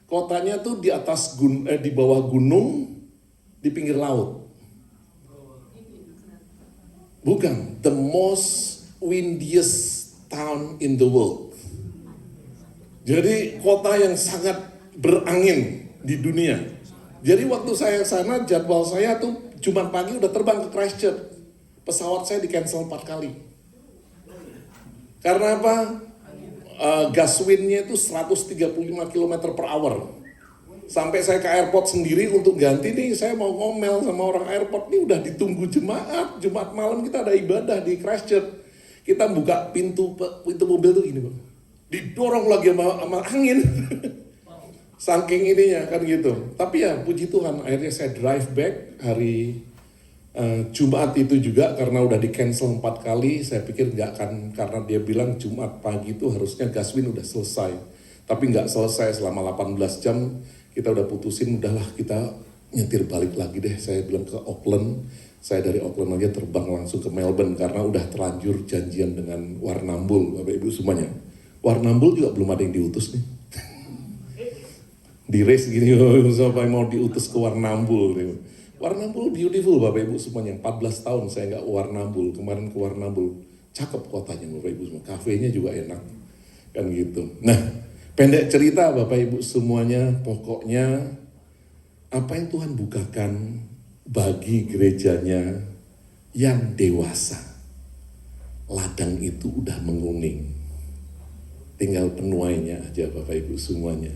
Kotanya tuh di atas di bawah gunung, di pinggir laut. Bukan, the most windiest town in the world. Jadi kota yang sangat berangin di dunia. Jadi waktu saya sana, jadwal saya tuh Jumat pagi udah terbang ke Christchurch. Pesawat saya di cancel 4 kali. Karena apa? Gas windnya itu 135 km per hour. Sampai saya ke airport sendiri untuk ganti nih, saya mau ngomel sama orang airport nih, udah ditunggu jemaat. Jumat malam kita ada ibadah di Christchurch. Kita buka pintu mobil tuh gini Pak, didorong lagi sama angin. Saking ininya kan gitu. Tapi ya puji Tuhan, akhirnya saya drive back hari Jumat itu juga, karena udah di cancel 4 kali. Saya pikir nggak akan, karena dia bilang Jumat pagi itu harusnya Gaswin udah selesai, tapi nggak selesai. Selama 18 jam kita udah putusin, udahlah kita nyetir balik lagi deh. Saya bilang ke Auckland, saya dari Auckland aja terbang langsung ke Melbourne, karena udah terlanjur janjian dengan Warrnambool Bapak Ibu semuanya. Warrnambool juga belum ada yang diutus nih. Di race gini, siapa yang mau diutus ke Warrnambool nih. Warrnambool beautiful Bapak Ibu semuanya. 14 tahun saya nggak Warrnambool, kemarin ke Warrnambool. Cakep kotanya Bapak Ibu semua, kafenya juga enak, kan gitu. Nah, pendek cerita Bapak Ibu semuanya, pokoknya apa yang Tuhan bukakan bagi gerejanya yang dewasa, ladang itu udah menguning. Tinggal penuainya aja Bapak Ibu semuanya.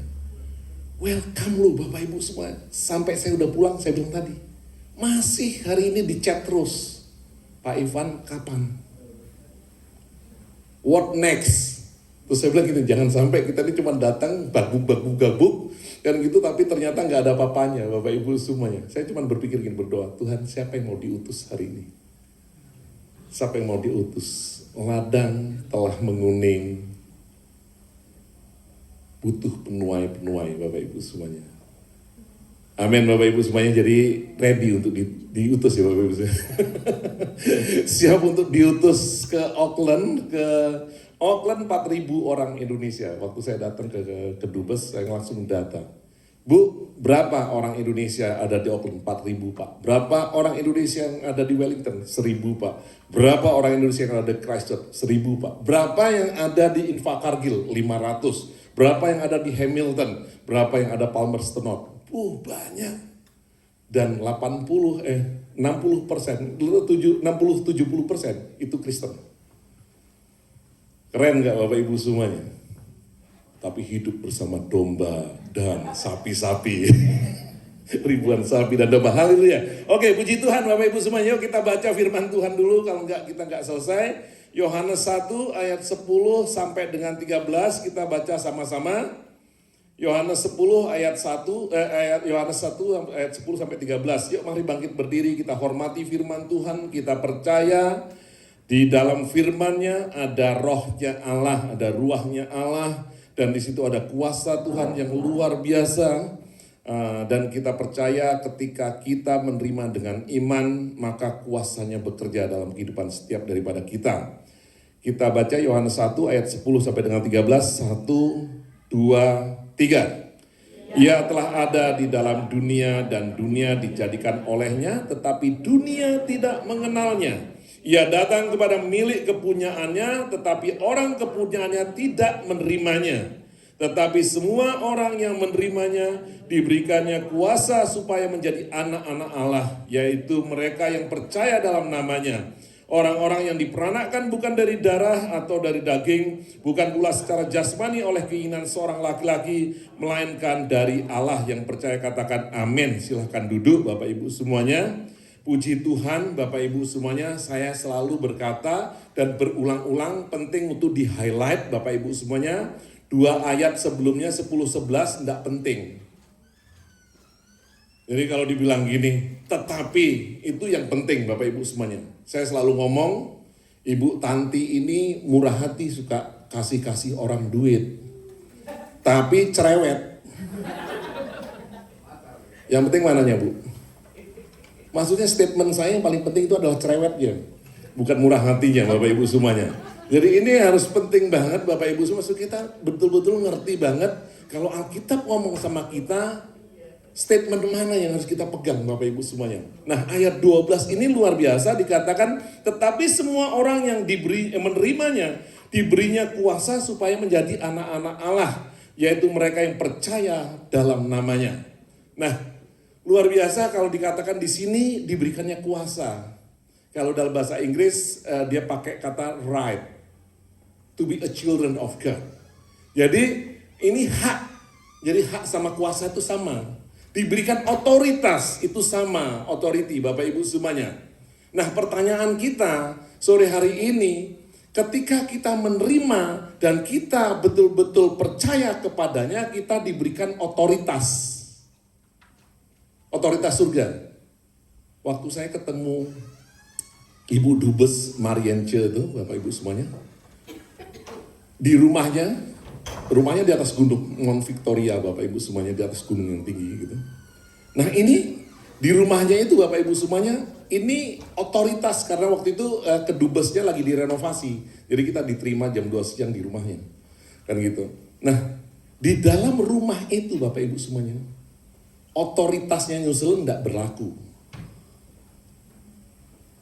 Welcome loh Bapak Ibu semua. Sampai saya udah pulang, saya bilang tadi, masih hari ini di chat terus. Pak Ivan kapan? What next? Terus saya bilang gini, jangan sampai kita ini cuma datang gabuk kan gitu, tapi ternyata nggak ada apa-apanya Bapak Ibu semuanya. Saya cuma berpikir gini, berdoa, Tuhan siapa yang mau diutus hari ini? Siapa yang mau diutus? Ladang telah menguning, butuh penuai Bapak Ibu semuanya. Amin Bapak Ibu semuanya, jadi ready untuk diutus ya Bapak Ibu semuanya. Siap untuk diutus ke Auckland, 4.000 orang Indonesia. Waktu saya datang ke Dubes, saya langsung data. Bu, berapa orang Indonesia ada di Auckland? 4.000 Pak. Berapa orang Indonesia yang ada di Wellington? 1.000 Pak. Berapa orang Indonesia yang ada di Christchurch? 1.000 Pak. Berapa yang ada di Invercargill? 500. Berapa yang ada di Hamilton? Berapa yang ada Palmerston North? Banyak. Dan 60%, 70% itu Kristen. Keren gak Bapak Ibu semuanya? Tapi hidup bersama domba dan sapi-sapi. Ribuan sapi dan domba. Haleluya. Oke, puji Tuhan Bapak Ibu semuanya. Yuk kita baca firman Tuhan dulu, kalau enggak kita enggak selesai. Yohanes 1 ayat 10 sampai dengan 13 kita baca sama-sama. Yohanes 10 ayat 1 Yohanes 1 ayat 10 sampai 13. Yuk mari bangkit berdiri, kita hormati firman Tuhan, kita percaya di dalam firman-Nya ada rohnya Allah, ada ruahnya Allah, dan di situ ada kuasa Tuhan yang luar biasa. Dan kita percaya ketika kita menerima dengan iman, maka kuasanya bekerja dalam kehidupan setiap daripada kita. Kita baca Yohanes 1 ayat 10 sampai dengan 13. 1, 2, 3. Ia telah ada di dalam dunia dan dunia dijadikan olehnya, tetapi dunia tidak mengenalnya. Ia datang kepada milik kepunyaannya, tetapi orang kepunyaannya tidak menerimanya. Tetapi semua orang yang menerimanya diberikannya kuasa supaya menjadi anak-anak Allah, yaitu mereka yang percaya dalam namanya. Orang-orang yang diperanakkan bukan dari darah atau dari daging, bukan pula secara jasmani oleh keinginan seorang laki-laki, melainkan dari Allah yang percaya. Katakan amin. Silahkan duduk Bapak Ibu semuanya. Puji Tuhan Bapak Ibu semuanya, saya selalu berkata dan berulang-ulang penting untuk di-highlight Bapak Ibu semuanya. 2 ayat sebelumnya 10-11 tidak penting. Jadi kalau dibilang gini, tetapi itu yang penting Bapak Ibu semuanya. Saya selalu ngomong, Ibu Tanti ini murah hati, suka kasih-kasih orang duit. Tapi cerewet. Yang penting mananya Bu? Maksudnya statement saya yang paling penting itu adalah cerewetnya. Bukan murah hatinya Bapak Ibu semuanya. Jadi ini harus penting banget Bapak Ibu semua, kita betul-betul ngerti banget kalau Alkitab ngomong sama kita, statement mana yang harus kita pegang Bapak Ibu semuanya. Nah ayat 12 ini luar biasa, dikatakan tetapi semua orang yang menerimanya diberinya kuasa supaya menjadi anak-anak Allah, yaitu mereka yang percaya dalam namanya. Nah luar biasa kalau dikatakan di sini diberikannya kuasa. Kalau dalam bahasa Inggris dia pakai kata right, to be a children of God. Jadi ini hak, jadi hak sama kuasa itu sama. Diberikan otoritas itu sama, authority Bapak Ibu semuanya. Nah pertanyaan kita sore hari ini, ketika kita menerima dan kita betul-betul percaya kepadanya, kita diberikan otoritas. Otoritas surga. Waktu saya ketemu Ibu Dubes Marience itu, Bapak Ibu semuanya, di rumahnya di atas gunung Mount Victoria, Bapak Ibu semuanya, di atas gunung yang tinggi gitu. Nah ini di rumahnya itu Bapak Ibu semuanya, ini otoritas karena waktu itu kedubesnya lagi direnovasi, jadi kita diterima jam 2 siang di rumahnya, kan gitu. Nah di dalam rumah itu Bapak Ibu semuanya, otoritasnya New Zealand tidak berlaku.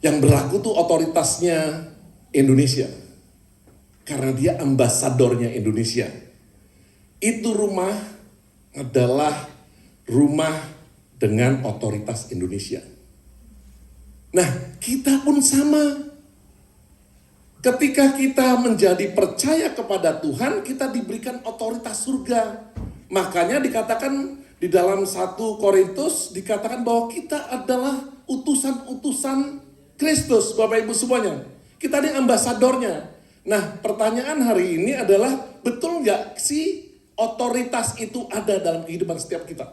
Yang berlaku tuh otoritasnya Indonesia. Karena dia ambasadornya Indonesia. Itu rumah adalah rumah dengan otoritas Indonesia. Nah, kita pun sama. Ketika kita menjadi percaya kepada Tuhan, kita diberikan otoritas surga. Makanya dikatakan di dalam 1 Korintus, dikatakan bahwa kita adalah utusan-utusan Kristus, Bapak Ibu semuanya. Kita ini ambasadornya. Nah, pertanyaan hari ini adalah, betul nggak sih otoritas itu ada dalam kehidupan setiap kita?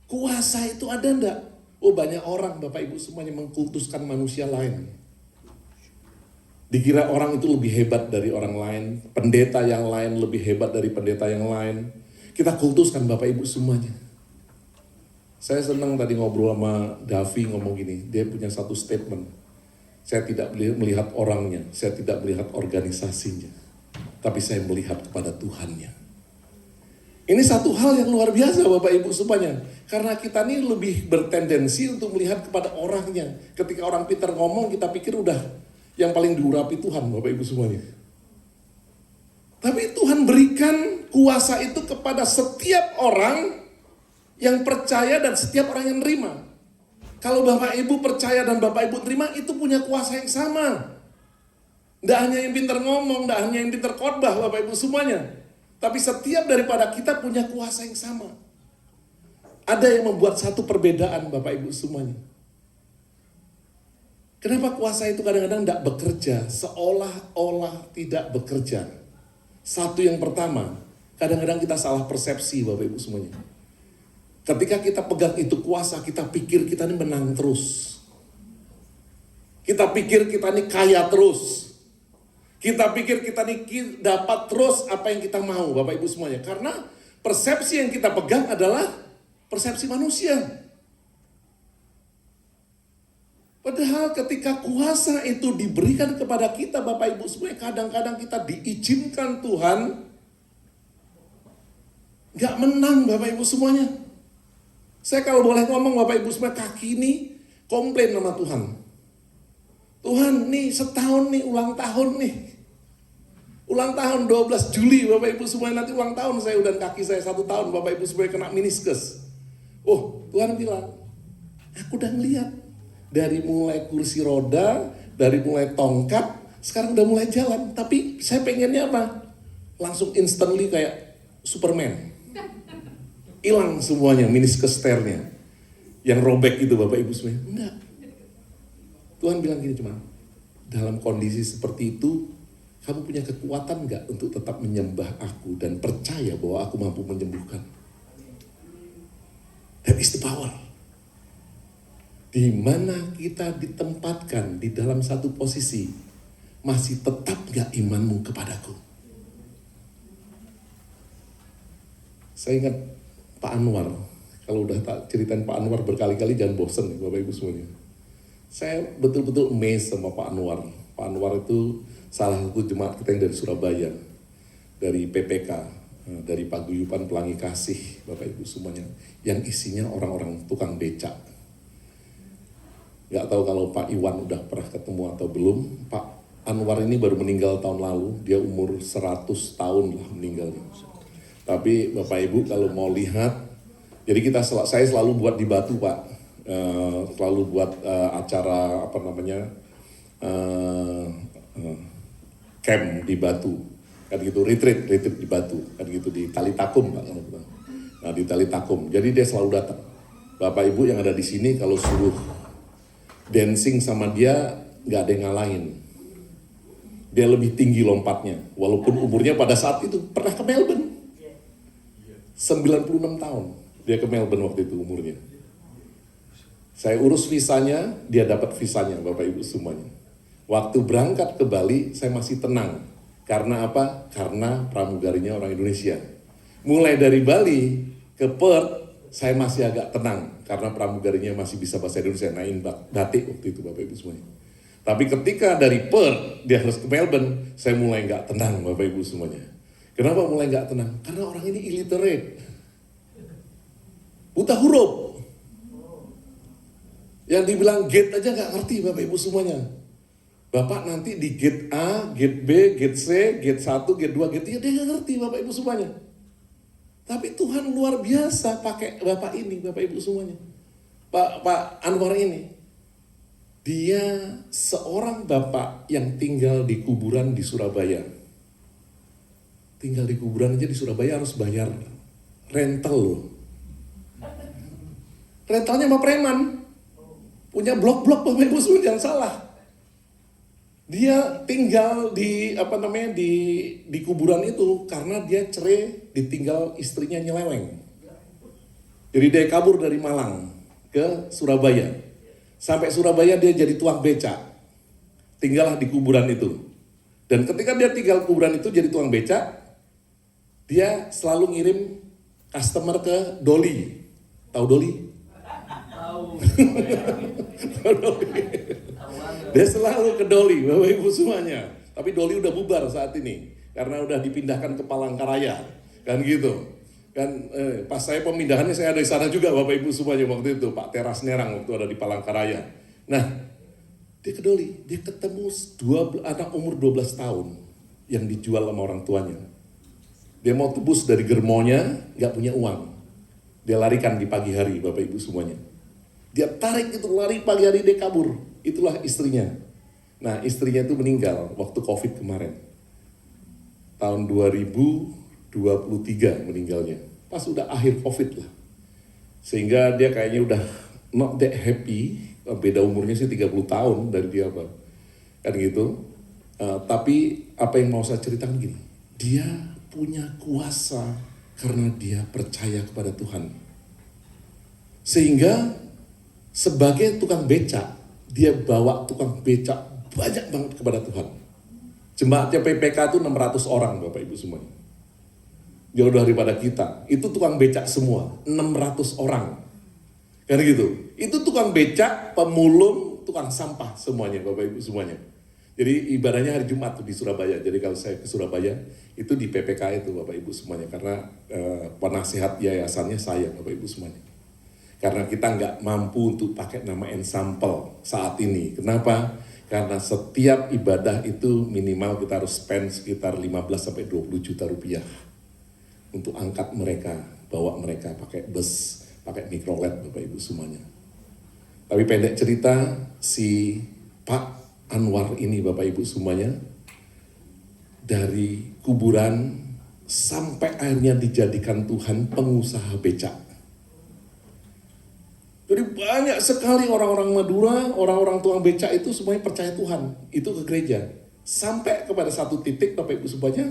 Kuasa itu ada enggak? Oh banyak orang Bapak Ibu semuanya mengkultuskan manusia lain. Dikira orang itu lebih hebat dari orang lain, pendeta yang lain lebih hebat dari pendeta yang lain. Kita kultuskan Bapak Ibu semuanya. Saya senang tadi ngobrol sama Davi ngomong gini, dia punya satu statement. Saya tidak melihat orangnya, saya tidak melihat organisasinya, tapi saya melihat kepada Tuhannya. Ini satu hal yang luar biasa Bapak Ibu semuanya. Karena kita ini lebih bertendensi untuk melihat kepada orangnya. Ketika orang Peter ngomong, kita pikir udah yang paling diurapi Tuhan Bapak Ibu semuanya. Tapi Tuhan berikan kuasa itu kepada setiap orang yang percaya dan setiap orang yang nerima. Kalau Bapak Ibu percaya dan Bapak Ibu terima, itu punya kuasa yang sama. Tidak hanya yang pintar ngomong, tidak hanya yang pintar khotbah Bapak Ibu semuanya. Tapi setiap daripada kita punya kuasa yang sama. Ada yang membuat satu perbedaan Bapak Ibu semuanya. Kenapa kuasa itu kadang-kadang tidak bekerja, seolah-olah tidak bekerja? Satu yang pertama, kadang-kadang kita salah persepsi Bapak Ibu semuanya. Ketika kita pegang itu kuasa, kita pikir kita ini menang terus. Kita pikir kita ini kaya terus. Kita pikir kita dapat terus apa yang kita mau, Bapak Ibu semuanya. Karena persepsi yang kita pegang adalah persepsi manusia. Padahal ketika kuasa itu diberikan kepada kita, Bapak Ibu semuanya, kadang-kadang kita diizinkan Tuhan gak menang, Bapak Ibu semuanya. Saya kalau boleh ngomong, Bapak Ibu semuanya, kaki ini komplain sama Tuhan. Tuhan nih setahun nih ulang tahun nih. Ulang tahun 12 Juli, Bapak Ibu semuanya, nanti ulang tahun saya udah kaki saya 1 tahun, Bapak Ibu semuanya kena meniskus. Oh, Tuhan bilang, aku udah ngeliat. Dari mulai kursi roda, dari mulai tongkat, sekarang udah mulai jalan. Tapi saya pengennya apa? Langsung instantly kayak Superman. Hilang semuanya, meniskus sternya. Yang robek itu Bapak Ibu semuanya. Enggak. Tuhan bilang gini cuma, dalam kondisi seperti itu, kamu punya kekuatan enggak untuk tetap menyembah aku dan percaya bahwa aku mampu menyembuhkan? That is the power. Di mana kita ditempatkan di dalam satu posisi, masih tetap gak imanmu kepadaku? Saya ingat Pak Anwar, kalau udah tak ceritain Pak Anwar berkali-kali jangan bosen nih Bapak Ibu semuanya. Saya betul-betul amazed sama Pak Anwar. Pak Anwar itu salah satu jemaat kita yang dari Surabaya, dari PPK, dari Paguyuban Pelangi Kasih, Bapak Ibu semuanya, yang isinya orang-orang tukang becak. Gak tahu kalau Pak Iwan udah pernah ketemu atau belum. Pak Anwar ini baru meninggal tahun lalu, dia umur 100 tahun lah meninggalnya. Tapi Bapak Ibu kalau mau lihat, jadi saya selalu buat di Batu Pak, selalu buat acara apa namanya, camp di Batu, kan gitu, retreat di Batu, kan gitu di Talitakum Pak. Nah di Talitakum, jadi dia selalu datang. Bapak Ibu yang ada di sini kalau suruh dancing sama dia nggak ada yang ngalahin. Dia lebih tinggi lompatnya, walaupun umurnya pada saat itu pernah ke Melbourne. 96 tahun dia ke Melbourne waktu itu umurnya. Saya urus visanya, dia dapat visanya Bapak Ibu semuanya. Waktu berangkat ke Bali, saya masih tenang. Karena apa? Karena pramugarinya orang Indonesia. Mulai dari Bali ke Perth, saya masih agak tenang karena pramugarinya masih bisa bahasa Indonesia, nain batik waktu itu Bapak Ibu semuanya. Tapi ketika dari Perth dia harus ke Melbourne, saya mulai nggak tenang Bapak Ibu semuanya. Kenapa mulai nggak tenang? Karena orang ini illiterate, buta huruf. Yang dibilang gate aja nggak ngerti Bapak Ibu semuanya. Bapak nanti di gate A, gate B, gate C, gate 1, gate 2, gate 3 dia nggak ngerti Bapak Ibu semuanya. Tapi Tuhan luar biasa pakai Bapak ini, Bapak Ibu semuanya. Pak Anwar ini, dia seorang bapak yang tinggal di kuburan di Surabaya. Tinggal di kuburan aja di Surabaya harus bayar rental loh. Rentalnya sama preman. Punya blok-blok Bapak Ibu semuanya, jangan salah. Dia tinggal di di kuburan itu karena dia cerai, ditinggal istrinya nyeleweng. Jadi dia kabur dari Malang ke Surabaya. Sampai Surabaya dia jadi tukang becak. Tinggallah di kuburan itu. Dan ketika dia tinggal kuburan itu jadi tukang becak, dia selalu ngirim customer ke Doli. Tahu Doli? Tahu. Dia selalu ke Doli, Bapak Ibu semuanya. Tapi Doli udah bubar saat ini karena udah dipindahkan ke Palangkaraya, kan gitu. Kan pas saya pemindahannya saya ada di sana juga Bapak Ibu semuanya waktu itu, Pak Teras Nerang waktu ada di Palangkaraya. Nah, dia ke Doli, dia ketemu anak umur 12 tahun yang dijual sama orang tuanya. Dia mau tebus dari germonya, nggak punya uang. Dia larikan di pagi hari Bapak Ibu semuanya. Dia tarik itu lari pagi hari dia kabur. Itulah istrinya. Nah istrinya itu meninggal waktu COVID kemarin. Tahun 2023 meninggalnya. Pas udah akhir COVID lah. Sehingga dia kayaknya udah not that happy. Beda umurnya sih 30 tahun dari dia Pak. Kan gitu. Tapi apa yang mau saya ceritakan gini. Dia punya kuasa karena dia percaya kepada Tuhan. Sehingga sebagai tukang becak, dia bawa tukang becak banyak banget kepada Tuhan. Jemaatnya PPK itu 600 orang Bapak Ibu semuanya. Jauh daripada kita. Itu tukang becak semua, 600 orang. Kan gitu. Itu tukang becak, pemulung, tukang sampah semuanya Bapak Ibu semuanya. Jadi ibadahnya hari Jumat tuh di Surabaya. Jadi kalau saya ke Surabaya itu di PPK itu Bapak Ibu semuanya. Karena penasihat yayasannya saya Bapak Ibu semuanya. Karena kita nggak mampu untuk pakai nama ensemble saat ini. Kenapa? Karena setiap ibadah itu minimal kita harus spend sekitar 15-20 juta rupiah untuk angkat mereka, bawa mereka pakai bus, pakai mikrolet Bapak Ibu semuanya. Tapi pendek cerita, si Pak Anwar ini Bapak Ibu semuanya, dari kuburan sampai akhirnya dijadikan Tuhan pengusaha becak. Jadi banyak sekali orang-orang Madura, orang-orang tukang becak itu semuanya percaya Tuhan, itu ke gereja. Sampai kepada satu titik Bapak Ibu semuanya,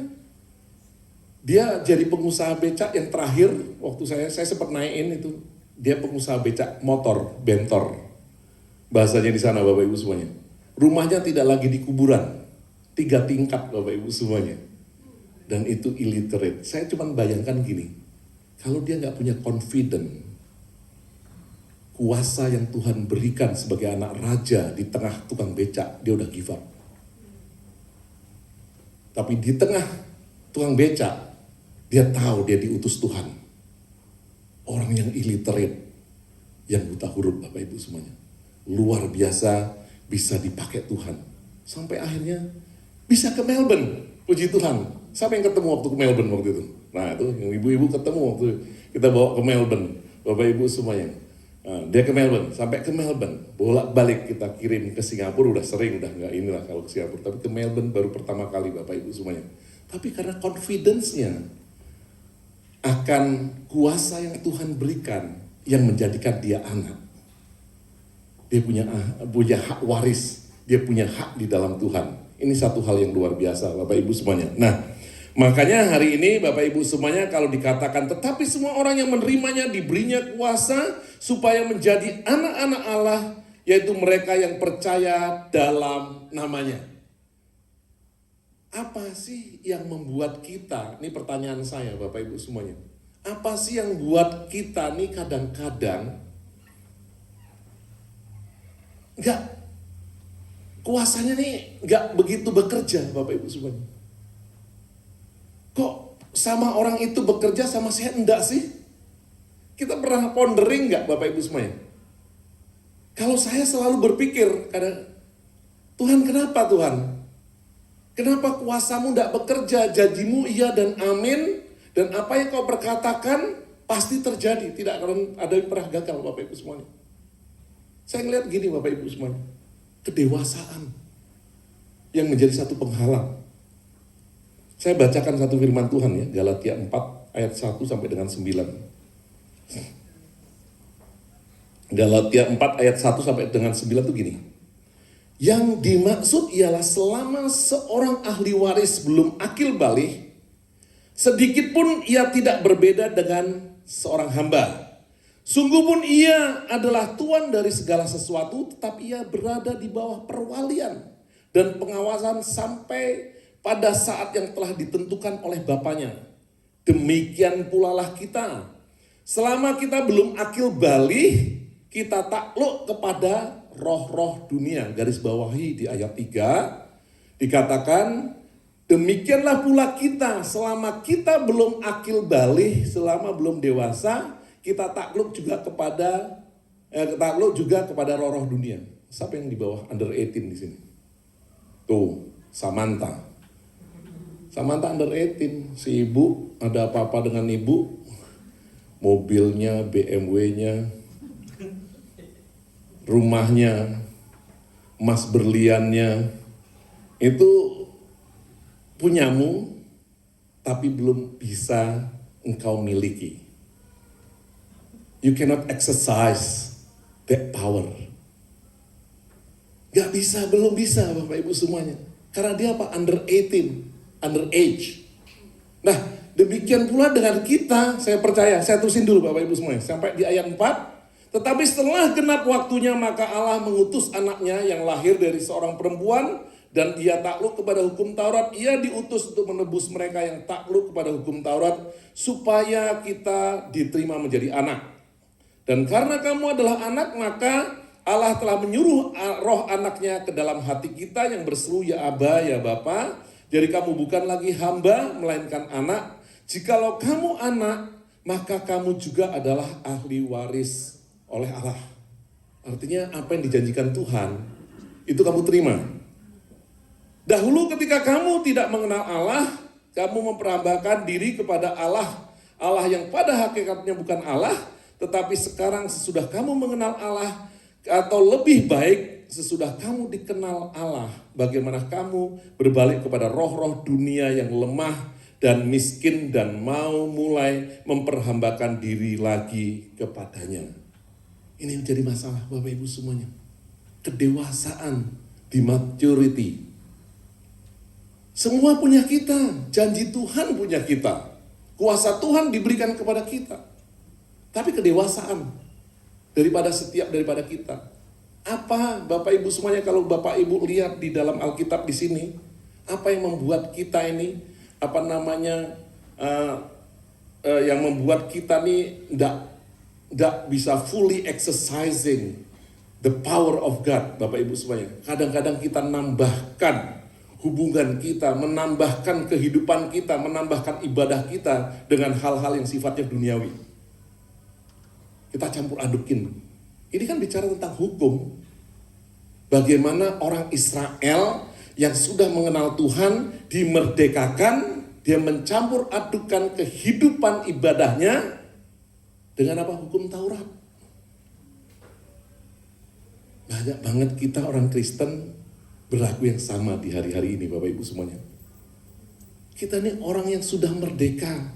dia jadi pengusaha becak yang terakhir, waktu saya sempat naikin itu, dia pengusaha becak motor, bentor. Bahasanya di sana Bapak Ibu semuanya. Rumahnya tidak lagi di kuburan, 3 tingkat Bapak Ibu semuanya. Dan itu illiterate. Saya cuma bayangkan gini, kalau dia nggak punya confidence, kuasa yang Tuhan berikan sebagai anak raja di tengah tukang becak, dia udah give up. Tapi di tengah tukang becak, dia tahu dia diutus Tuhan. Orang yang illiterate, yang buta huruf Bapak Ibu semuanya. Luar biasa bisa dipakai Tuhan. Sampai akhirnya bisa ke Melbourne, puji Tuhan. Siapa yang ketemu waktu ke Melbourne waktu itu? Nah itu yang ibu-ibu ketemu waktu kita bawa ke Melbourne, Bapak Ibu semuanya. Nah, dia ke Melbourne, sampai ke Melbourne, bolak-balik kita kirim ke Singapura, udah sering, udah nggak inilah kalau ke Singapura, tapi ke Melbourne baru pertama kali Bapak Ibu semuanya. Tapi karena confidence-nya akan kuasa yang Tuhan berikan, yang menjadikan dia anak. Dia punya hak waris, dia punya hak di dalam Tuhan. Ini satu hal yang luar biasa Bapak Ibu semuanya. Nah, makanya hari ini Bapak Ibu semuanya kalau dikatakan tetapi semua orang yang menerimanya diberinya kuasa supaya menjadi anak-anak Allah, yaitu mereka yang percaya dalam namanya. Apa sih yang membuat kita, ini pertanyaan saya Bapak Ibu semuanya. Apa sih yang buat kita nih kadang-kadang kuasanya nih nggak begitu bekerja Bapak Ibu semuanya. Kok sama orang itu bekerja sama saya enggak sih? Kita pernah pondering nggak Bapak Ibu semuanya? Kalau saya selalu berpikir kadang, Tuhan kenapa Tuhan? Kenapa kuasamu enggak bekerja? Janjimu iya dan amin. Dan apa yang kau perkatakan pasti terjadi. Tidak akan ada yang pernah gagal Bapak Ibu semuanya. Saya ngeliat gini Bapak Ibu semuanya. Kedewasaan yang menjadi satu penghalang. Saya bacakan satu firman Tuhan ya, Galatia 4 ayat 1 sampai dengan 9. Galatia 4 ayat 1 sampai dengan 9 itu gini. Yang dimaksud ialah selama seorang ahli waris belum akil balik, sedikit pun ia tidak berbeda dengan seorang hamba. Sungguh pun ia adalah tuan dari segala sesuatu, tetapi ia berada di bawah perwalian dan pengawasan sampai pada saat yang telah ditentukan oleh Bapaknya. Demikian pula lah kita. Selama kita belum akil balik, kita takluk kepada roh-roh dunia. Garis bawahi di ayat 3 dikatakan, demikianlah pula kita selama kita belum akil balik, selama belum dewasa, kita takluk juga kepada roh-roh dunia. Siapa yang di bawah under 18 di sini? Tuh, Samantha. Samantha under 18, si ibu ada apa-apa dengan ibu, mobilnya, BMW-nya, rumahnya, emas berliannya, itu punyamu, tapi belum bisa engkau miliki. You cannot exercise that power. Gak bisa, belum bisa Bapak Ibu semuanya. Karena dia apa? Under 18, under age. Nah, demikian pula dengan kita, saya percaya, saya tulisin dulu Bapak Ibu semuanya, sampai di ayat 4. Tetapi setelah genap waktunya, maka Allah mengutus anaknya yang lahir dari seorang perempuan dan dia takluk kepada hukum Taurat, ia diutus untuk menebus mereka yang takluk kepada hukum Taurat, supaya kita diterima menjadi anak. Dan karena kamu adalah anak, maka Allah telah menyuruh roh anaknya ke dalam hati kita yang berseru, ya Aba, ya Bapa. Jadi kamu bukan lagi hamba, melainkan anak. Jikalau kamu anak, maka kamu juga adalah ahli waris oleh Allah. Artinya apa yang dijanjikan Tuhan, itu kamu terima. Dahulu ketika kamu tidak mengenal Allah, kamu mempersembahkan diri kepada Allah yang pada hakikatnya bukan Allah, tetapi sekarang sesudah kamu mengenal Allah, atau lebih baik sesudah kamu dikenal Allah, bagaimana kamu berbalik kepada roh-roh dunia yang lemah dan miskin dan mau mulai memperhambakan diri lagi kepadanya. Ini menjadi masalah Bapak Ibu semuanya. Kedewasaan di maturity. Semua punya kita, janji Tuhan punya kita, kuasa Tuhan diberikan kepada kita. Tapi kedewasaan daripada kita. Apa Bapak Ibu semuanya, kalau Bapak Ibu lihat di dalam Alkitab di sini, apa yang membuat kita ini, yang membuat kita nih tidak bisa fully exercising the power of God, Bapak Ibu semuanya. Kadang-kadang kita nambahkan hubungan kita, menambahkan kehidupan kita, menambahkan ibadah kita dengan hal-hal yang sifatnya duniawi. Kita campur adukin. Ini kan bicara tentang hukum. Bagaimana orang Israel yang sudah mengenal Tuhan dimerdekakan, dia mencampur adukan kehidupan ibadahnya dengan apa? Hukum Taurat. Banyak banget kita orang Kristen berlaku yang sama di hari-hari ini, Bapak Ibu semuanya. Kita ini orang yang sudah merdeka,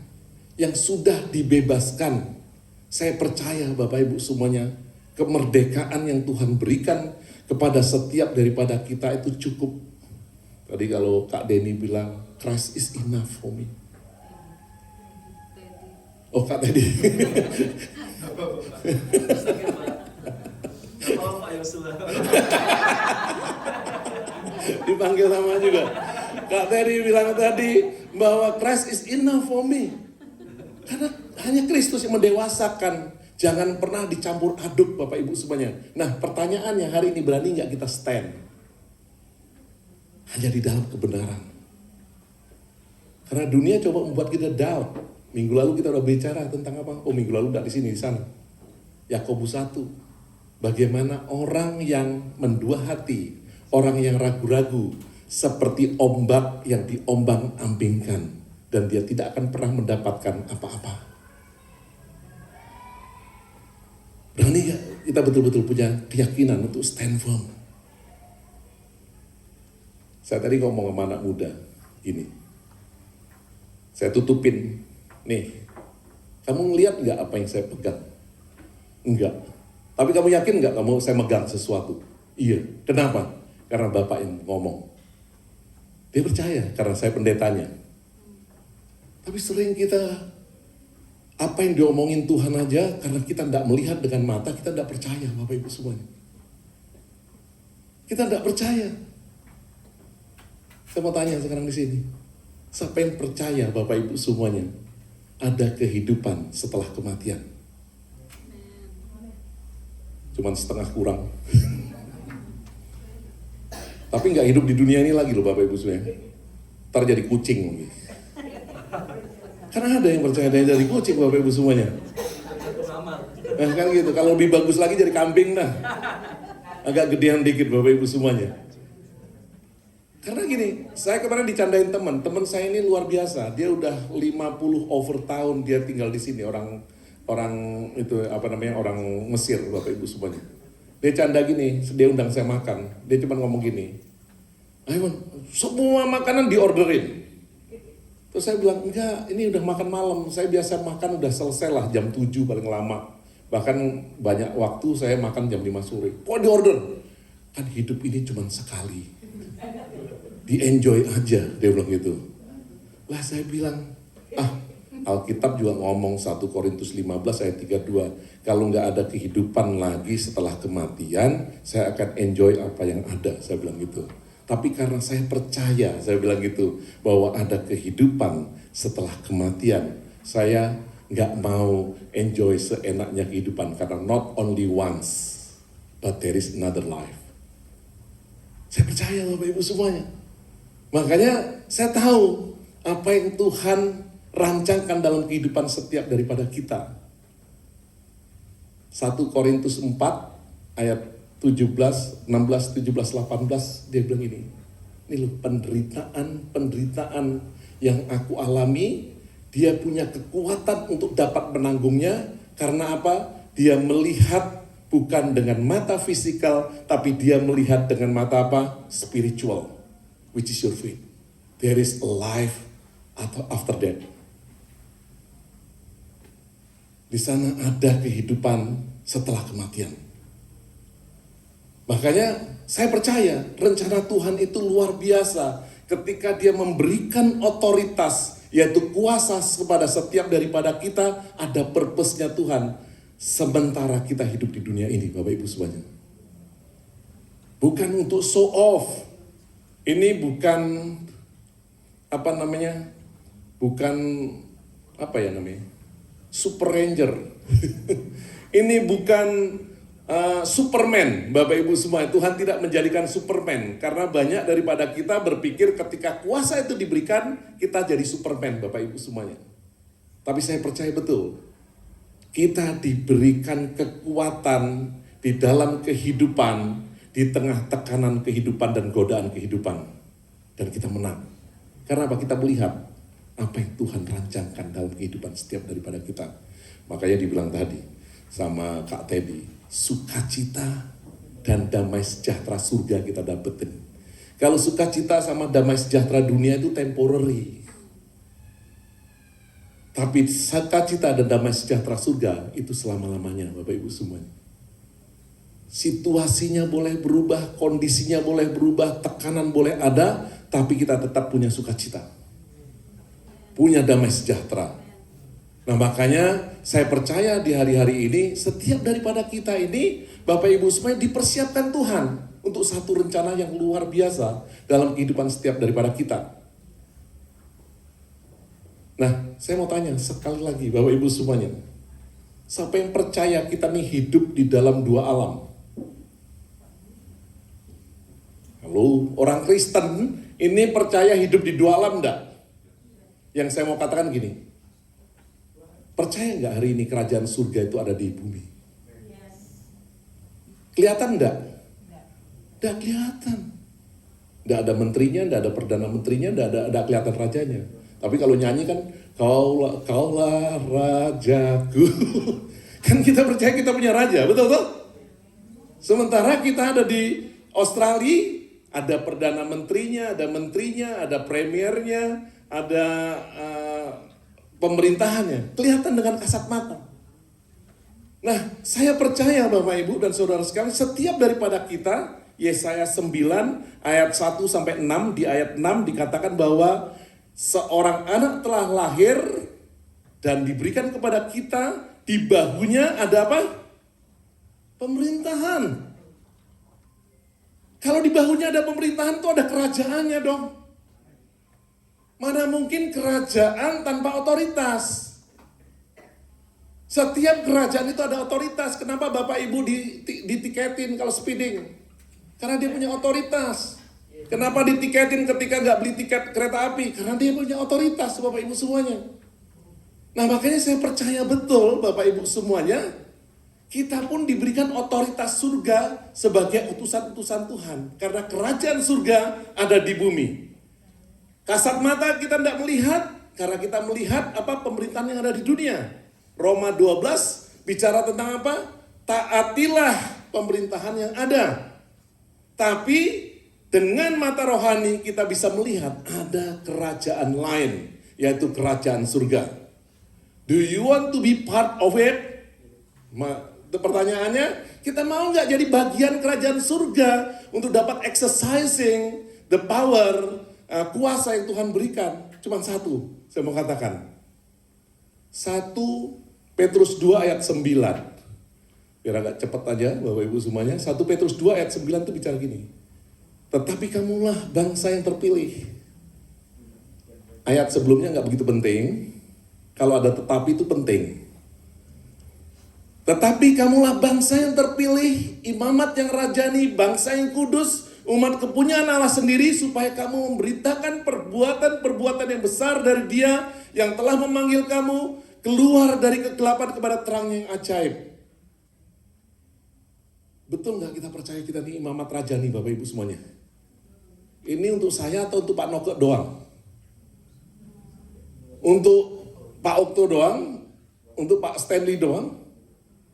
yang sudah dibebaskan. Saya percaya Bapak Ibu semuanya, kemerdekaan yang Tuhan berikan kepada setiap daripada kita itu cukup. Tadi kalau Kak Denny bilang, Christ is enough for me. Oh Kak Teddy. Dipanggil nama juga. Kak Teddy bilang tadi bahwa Christ is enough for me. Karena hanya Kristus yang mendewasakan. Jangan pernah dicampur aduk Bapak Ibu semuanya. Nah pertanyaannya hari ini, berani nggak kita stand? Hanya di dalam kebenaran. Karena dunia coba membuat kita doubt. Minggu lalu kita udah bicara tentang apa? Oh minggu lalu nggak di sini, di sana. Yakobus 1. Bagaimana orang yang mendua hati, orang yang ragu-ragu, seperti ombak yang diombang-ambingkan. Dan dia tidak akan pernah mendapatkan apa-apa. Berani gak kita betul-betul punya keyakinan untuk stand firm? Saya tadi ngomong sama anak muda, gini. Saya tutupin, nih, kamu ngeliat gak apa yang saya pegang? Enggak. Tapi kamu yakin gak kamu saya megang sesuatu? Iya. Kenapa? Karena Bapak yang ngomong. Dia percaya karena saya pendetanya. Tapi sering kita, apa yang diomongin Tuhan aja, karena kita tidak melihat dengan mata, kita tidak percaya Bapak Ibu semuanya. Kita tidak percaya. Saya mau tanya sekarang di sini, siapa yang percaya Bapak Ibu semuanya ada kehidupan setelah kematian? Cuman setengah kurang. Tapi nggak hidup di dunia ini lagi loh Bapak Ibu semuanya. Ntar jadi kucing lagi. Karena ada yang percaya dia jadi kucing Bapak Ibu semuanya. Nah kan gitu, kalau lebih bagus lagi jadi kambing dah. Agak gedean dikit Bapak Ibu semuanya. Karena gini, saya kemarin dicandain teman saya ini luar biasa. Dia udah 50 over tahun dia tinggal di sini, orang itu orang Mesir Bapak Ibu semuanya. Dia canda gini, dia undang saya makan. Dia cuma ngomong gini, Aiman, semua makanan diorderin. Terus saya bilang, enggak, ini udah makan malam. Saya biasa makan udah selesai lah jam 7 paling lama. Bahkan banyak waktu saya makan jam 5 sore. Kok diorder? Kan hidup ini cuma sekali. Di-enjoy aja, dia bilang gitu. Lah saya bilang, Alkitab juga ngomong 1 Korintus 15 ayat 32. Kalau nggak ada kehidupan lagi setelah kematian, saya akan enjoy apa yang ada. Saya bilang gitu. Tapi karena saya percaya, saya bilang gitu, bahwa ada kehidupan setelah kematian. Saya nggak mau enjoy seenaknya kehidupan, karena not only once, but there is another life. Saya percaya Bapak Ibu semuanya. Makanya saya tahu apa yang Tuhan rancangkan dalam kehidupan setiap daripada kita. 1 Korintus 4 ayat 17, 16, 17, 18 dia bilang ini loh penderitaan yang aku alami, dia punya kekuatan untuk dapat menanggungnya. Karena apa? Dia melihat bukan dengan mata fisikal, tapi dia melihat dengan mata apa? Spiritual, which is your faith. There is a life after death. Di sana ada kehidupan setelah kematian. Makanya saya percaya rencana Tuhan itu luar biasa ketika dia memberikan otoritas, yaitu kuasa kepada setiap daripada kita. Ada purpose-nya Tuhan sementara kita hidup di dunia ini, Bapak Ibu semuanya. Bukan untuk show off. Ini bukan Super Ranger. Ini bukan Superman, Bapak Ibu semua. Tuhan tidak menjadikan Superman, karena banyak daripada kita berpikir ketika kuasa itu diberikan, kita jadi Superman, Bapak Ibu semuanya. Tapi saya percaya betul, kita diberikan kekuatan di dalam kehidupan, di tengah tekanan kehidupan dan godaan kehidupan. Dan kita menang. Karena apa? Kita melihat apa yang Tuhan rancangkan dalam kehidupan setiap daripada kita. Makanya dibilang tadi sama Kak Teddy, sukacita dan damai sejahtera surga kita dapetin. Kalau sukacita sama damai sejahtera dunia itu temporary. Tapi sukacita dan damai sejahtera surga itu selama-lamanya, Bapak Ibu semuanya. Situasinya boleh berubah, kondisinya boleh berubah, tekanan boleh ada, tapi kita tetap punya sukacita. Punya damai sejahtera. Nah makanya saya percaya di hari-hari ini, setiap daripada kita ini, Bapak Ibu semuanya dipersiapkan Tuhan untuk satu rencana yang luar biasa dalam kehidupan setiap daripada kita. Nah saya mau tanya sekali lagi Bapak Ibu semuanya, siapa yang percaya kita nih hidup di dalam dua alam? Halo, orang Kristen ini percaya hidup di dua alam enggak? Yang saya mau katakan gini, percaya nggak hari ini kerajaan surga itu ada di bumi? Kelihatan enggak? Enggak kelihatan. Enggak ada menterinya, enggak ada perdana menterinya, enggak ada kelihatan rajanya. Tapi kalau nyanyi kan, kaulah rajaku. Kan kita percaya kita punya raja, betul tuh? Sementara kita ada di Australia, ada perdana menterinya, ada premiernya, ada pemerintahannya. Kelihatan dengan kasat mata. Nah, saya percaya Bapak Ibu dan Saudara sekalian, setiap daripada kita, Yesaya 9 ayat 1 sampai 6, di ayat 6 dikatakan bahwa seorang anak telah lahir dan diberikan kepada kita, di bahunya ada apa? Pemerintahan. Kalau di bahunya ada pemerintahan, itu ada kerajaannya dong. Mana mungkin kerajaan tanpa otoritas? Setiap kerajaan itu ada otoritas. Kenapa Bapak Ibu ditiketin kalau speeding? Karena dia punya otoritas. Kenapa ditiketin ketika nggak beli tiket kereta api? Karena dia punya otoritas, Bapak Ibu semuanya. Nah makanya saya percaya betul Bapak Ibu semuanya, kita pun diberikan otoritas surga sebagai utusan-utusan Tuhan. Karena kerajaan surga ada di bumi. Kasat mata kita tidak melihat, karena kita melihat apa pemerintahan yang ada di dunia. Roma 12 bicara tentang apa? Taatilah pemerintahan yang ada. Tapi dengan mata rohani kita bisa melihat ada kerajaan lain, yaitu kerajaan surga. Do you want to be part of it? Pertanyaannya, kita mau nggak jadi bagian kerajaan surga untuk dapat exercising the power, kuasa yang Tuhan berikan? Cuman satu, saya mau katakan. 1 Petrus 2 ayat 9. Biar agak cepat aja Bapak Ibu semuanya. 1 Petrus 2 ayat 9 itu bicara gini. Tetapi kamulah bangsa yang terpilih. Ayat sebelumnya nggak begitu penting. Kalau ada tetapi itu penting. Tetapi kamulah bangsa yang terpilih, imamat yang rajani, bangsa yang kudus, umat kepunyaan Allah sendiri, supaya kamu memberitakan perbuatan-perbuatan yang besar dari Dia yang telah memanggil kamu keluar dari kegelapan kepada terang yang ajaib. Betul nggak kita percaya kita ini imamat rajani, Bapak Ibu semuanya? Ini untuk saya atau untuk Pak Noke doang? Untuk Pak Okto doang? Untuk Pak Stanley doang?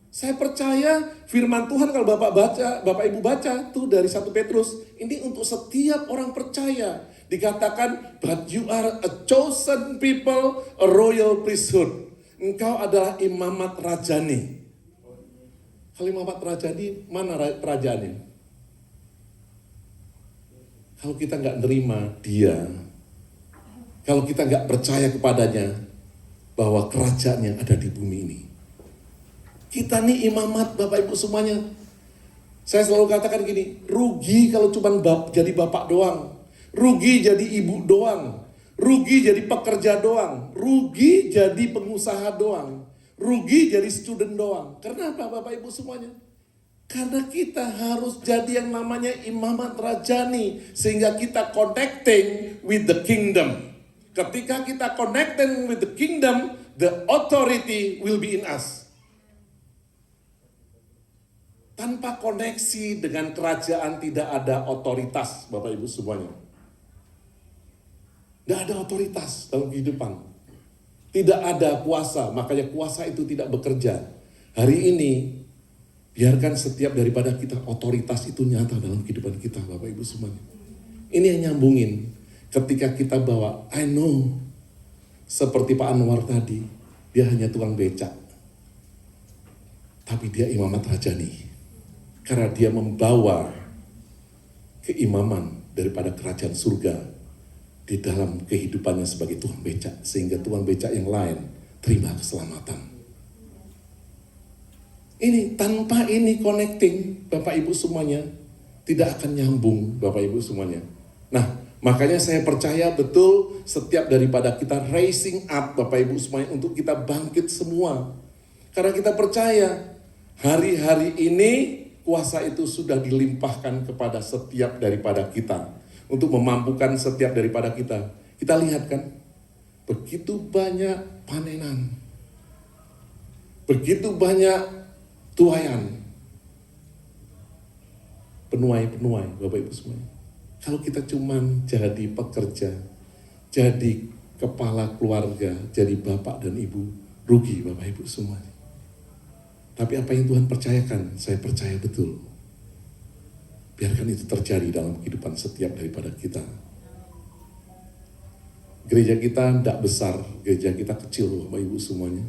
Saya percaya firman Tuhan kalau Bapak Ibu baca tuh dari 1 Petrus, ini untuk setiap orang percaya. Dikatakan, but you are a chosen people, a royal priesthood. Engkau adalah imamat rajani. Kalau imamat rajani, mana kerajaannya? Kalau kita nggak nerima Dia, kalau kita nggak percaya kepadanya, bahwa kerajaannya ada di bumi ini. Kita nih imamat, Bapak Ibu semuanya. Saya selalu katakan gini, rugi kalau cuma jadi bapak doang. Rugi jadi ibu doang. Rugi jadi pekerja doang. Rugi jadi pengusaha doang. Rugi jadi student doang. Karena apa Bapak Ibu semuanya? Karena kita harus jadi yang namanya imamat rajani. Sehingga kita connecting with the kingdom. Ketika kita connecting with the kingdom, the authority will be in us. Tanpa koneksi dengan kerajaan tidak ada otoritas, Bapak Ibu semuanya. Tidak ada otoritas dalam kehidupan. Tidak ada kuasa, makanya kuasa itu tidak bekerja. Hari ini, biarkan setiap daripada kita otoritas itu nyata dalam kehidupan kita, Bapak Ibu semuanya. Ini yang nyambungin. Ketika kita bawa, I know, seperti Pak Anwar tadi, dia hanya tukang becak. Tapi dia imamat rajani. Karena dia membawa keimaman daripada kerajaan surga di dalam kehidupannya sebagai tukang becak. Sehingga tukang becak yang lain terima keselamatan. Ini, tanpa ini connecting, Bapak Ibu semuanya, tidak akan nyambung, Bapak Ibu semuanya. Nah, makanya saya percaya betul setiap daripada kita raising up, Bapak Ibu semuanya, untuk kita bangkit semua. Karena kita percaya, hari-hari ini, kuasa itu sudah dilimpahkan kepada setiap daripada kita. Untuk memampukan setiap daripada kita. Kita lihat kan, begitu banyak panenan. Begitu banyak tuaian. Penuai-penuai, Bapak Ibu semuanya. Kalau kita cuman jadi pekerja, jadi kepala keluarga, jadi bapak dan ibu, rugi Bapak Ibu semuanya. Tapi apa yang Tuhan percayakan, saya percaya betul. Biarkan itu terjadi dalam kehidupan setiap daripada kita. Gereja kita tidak besar, gereja kita kecil Bapak Ibu semuanya.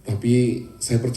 Tapi saya percaya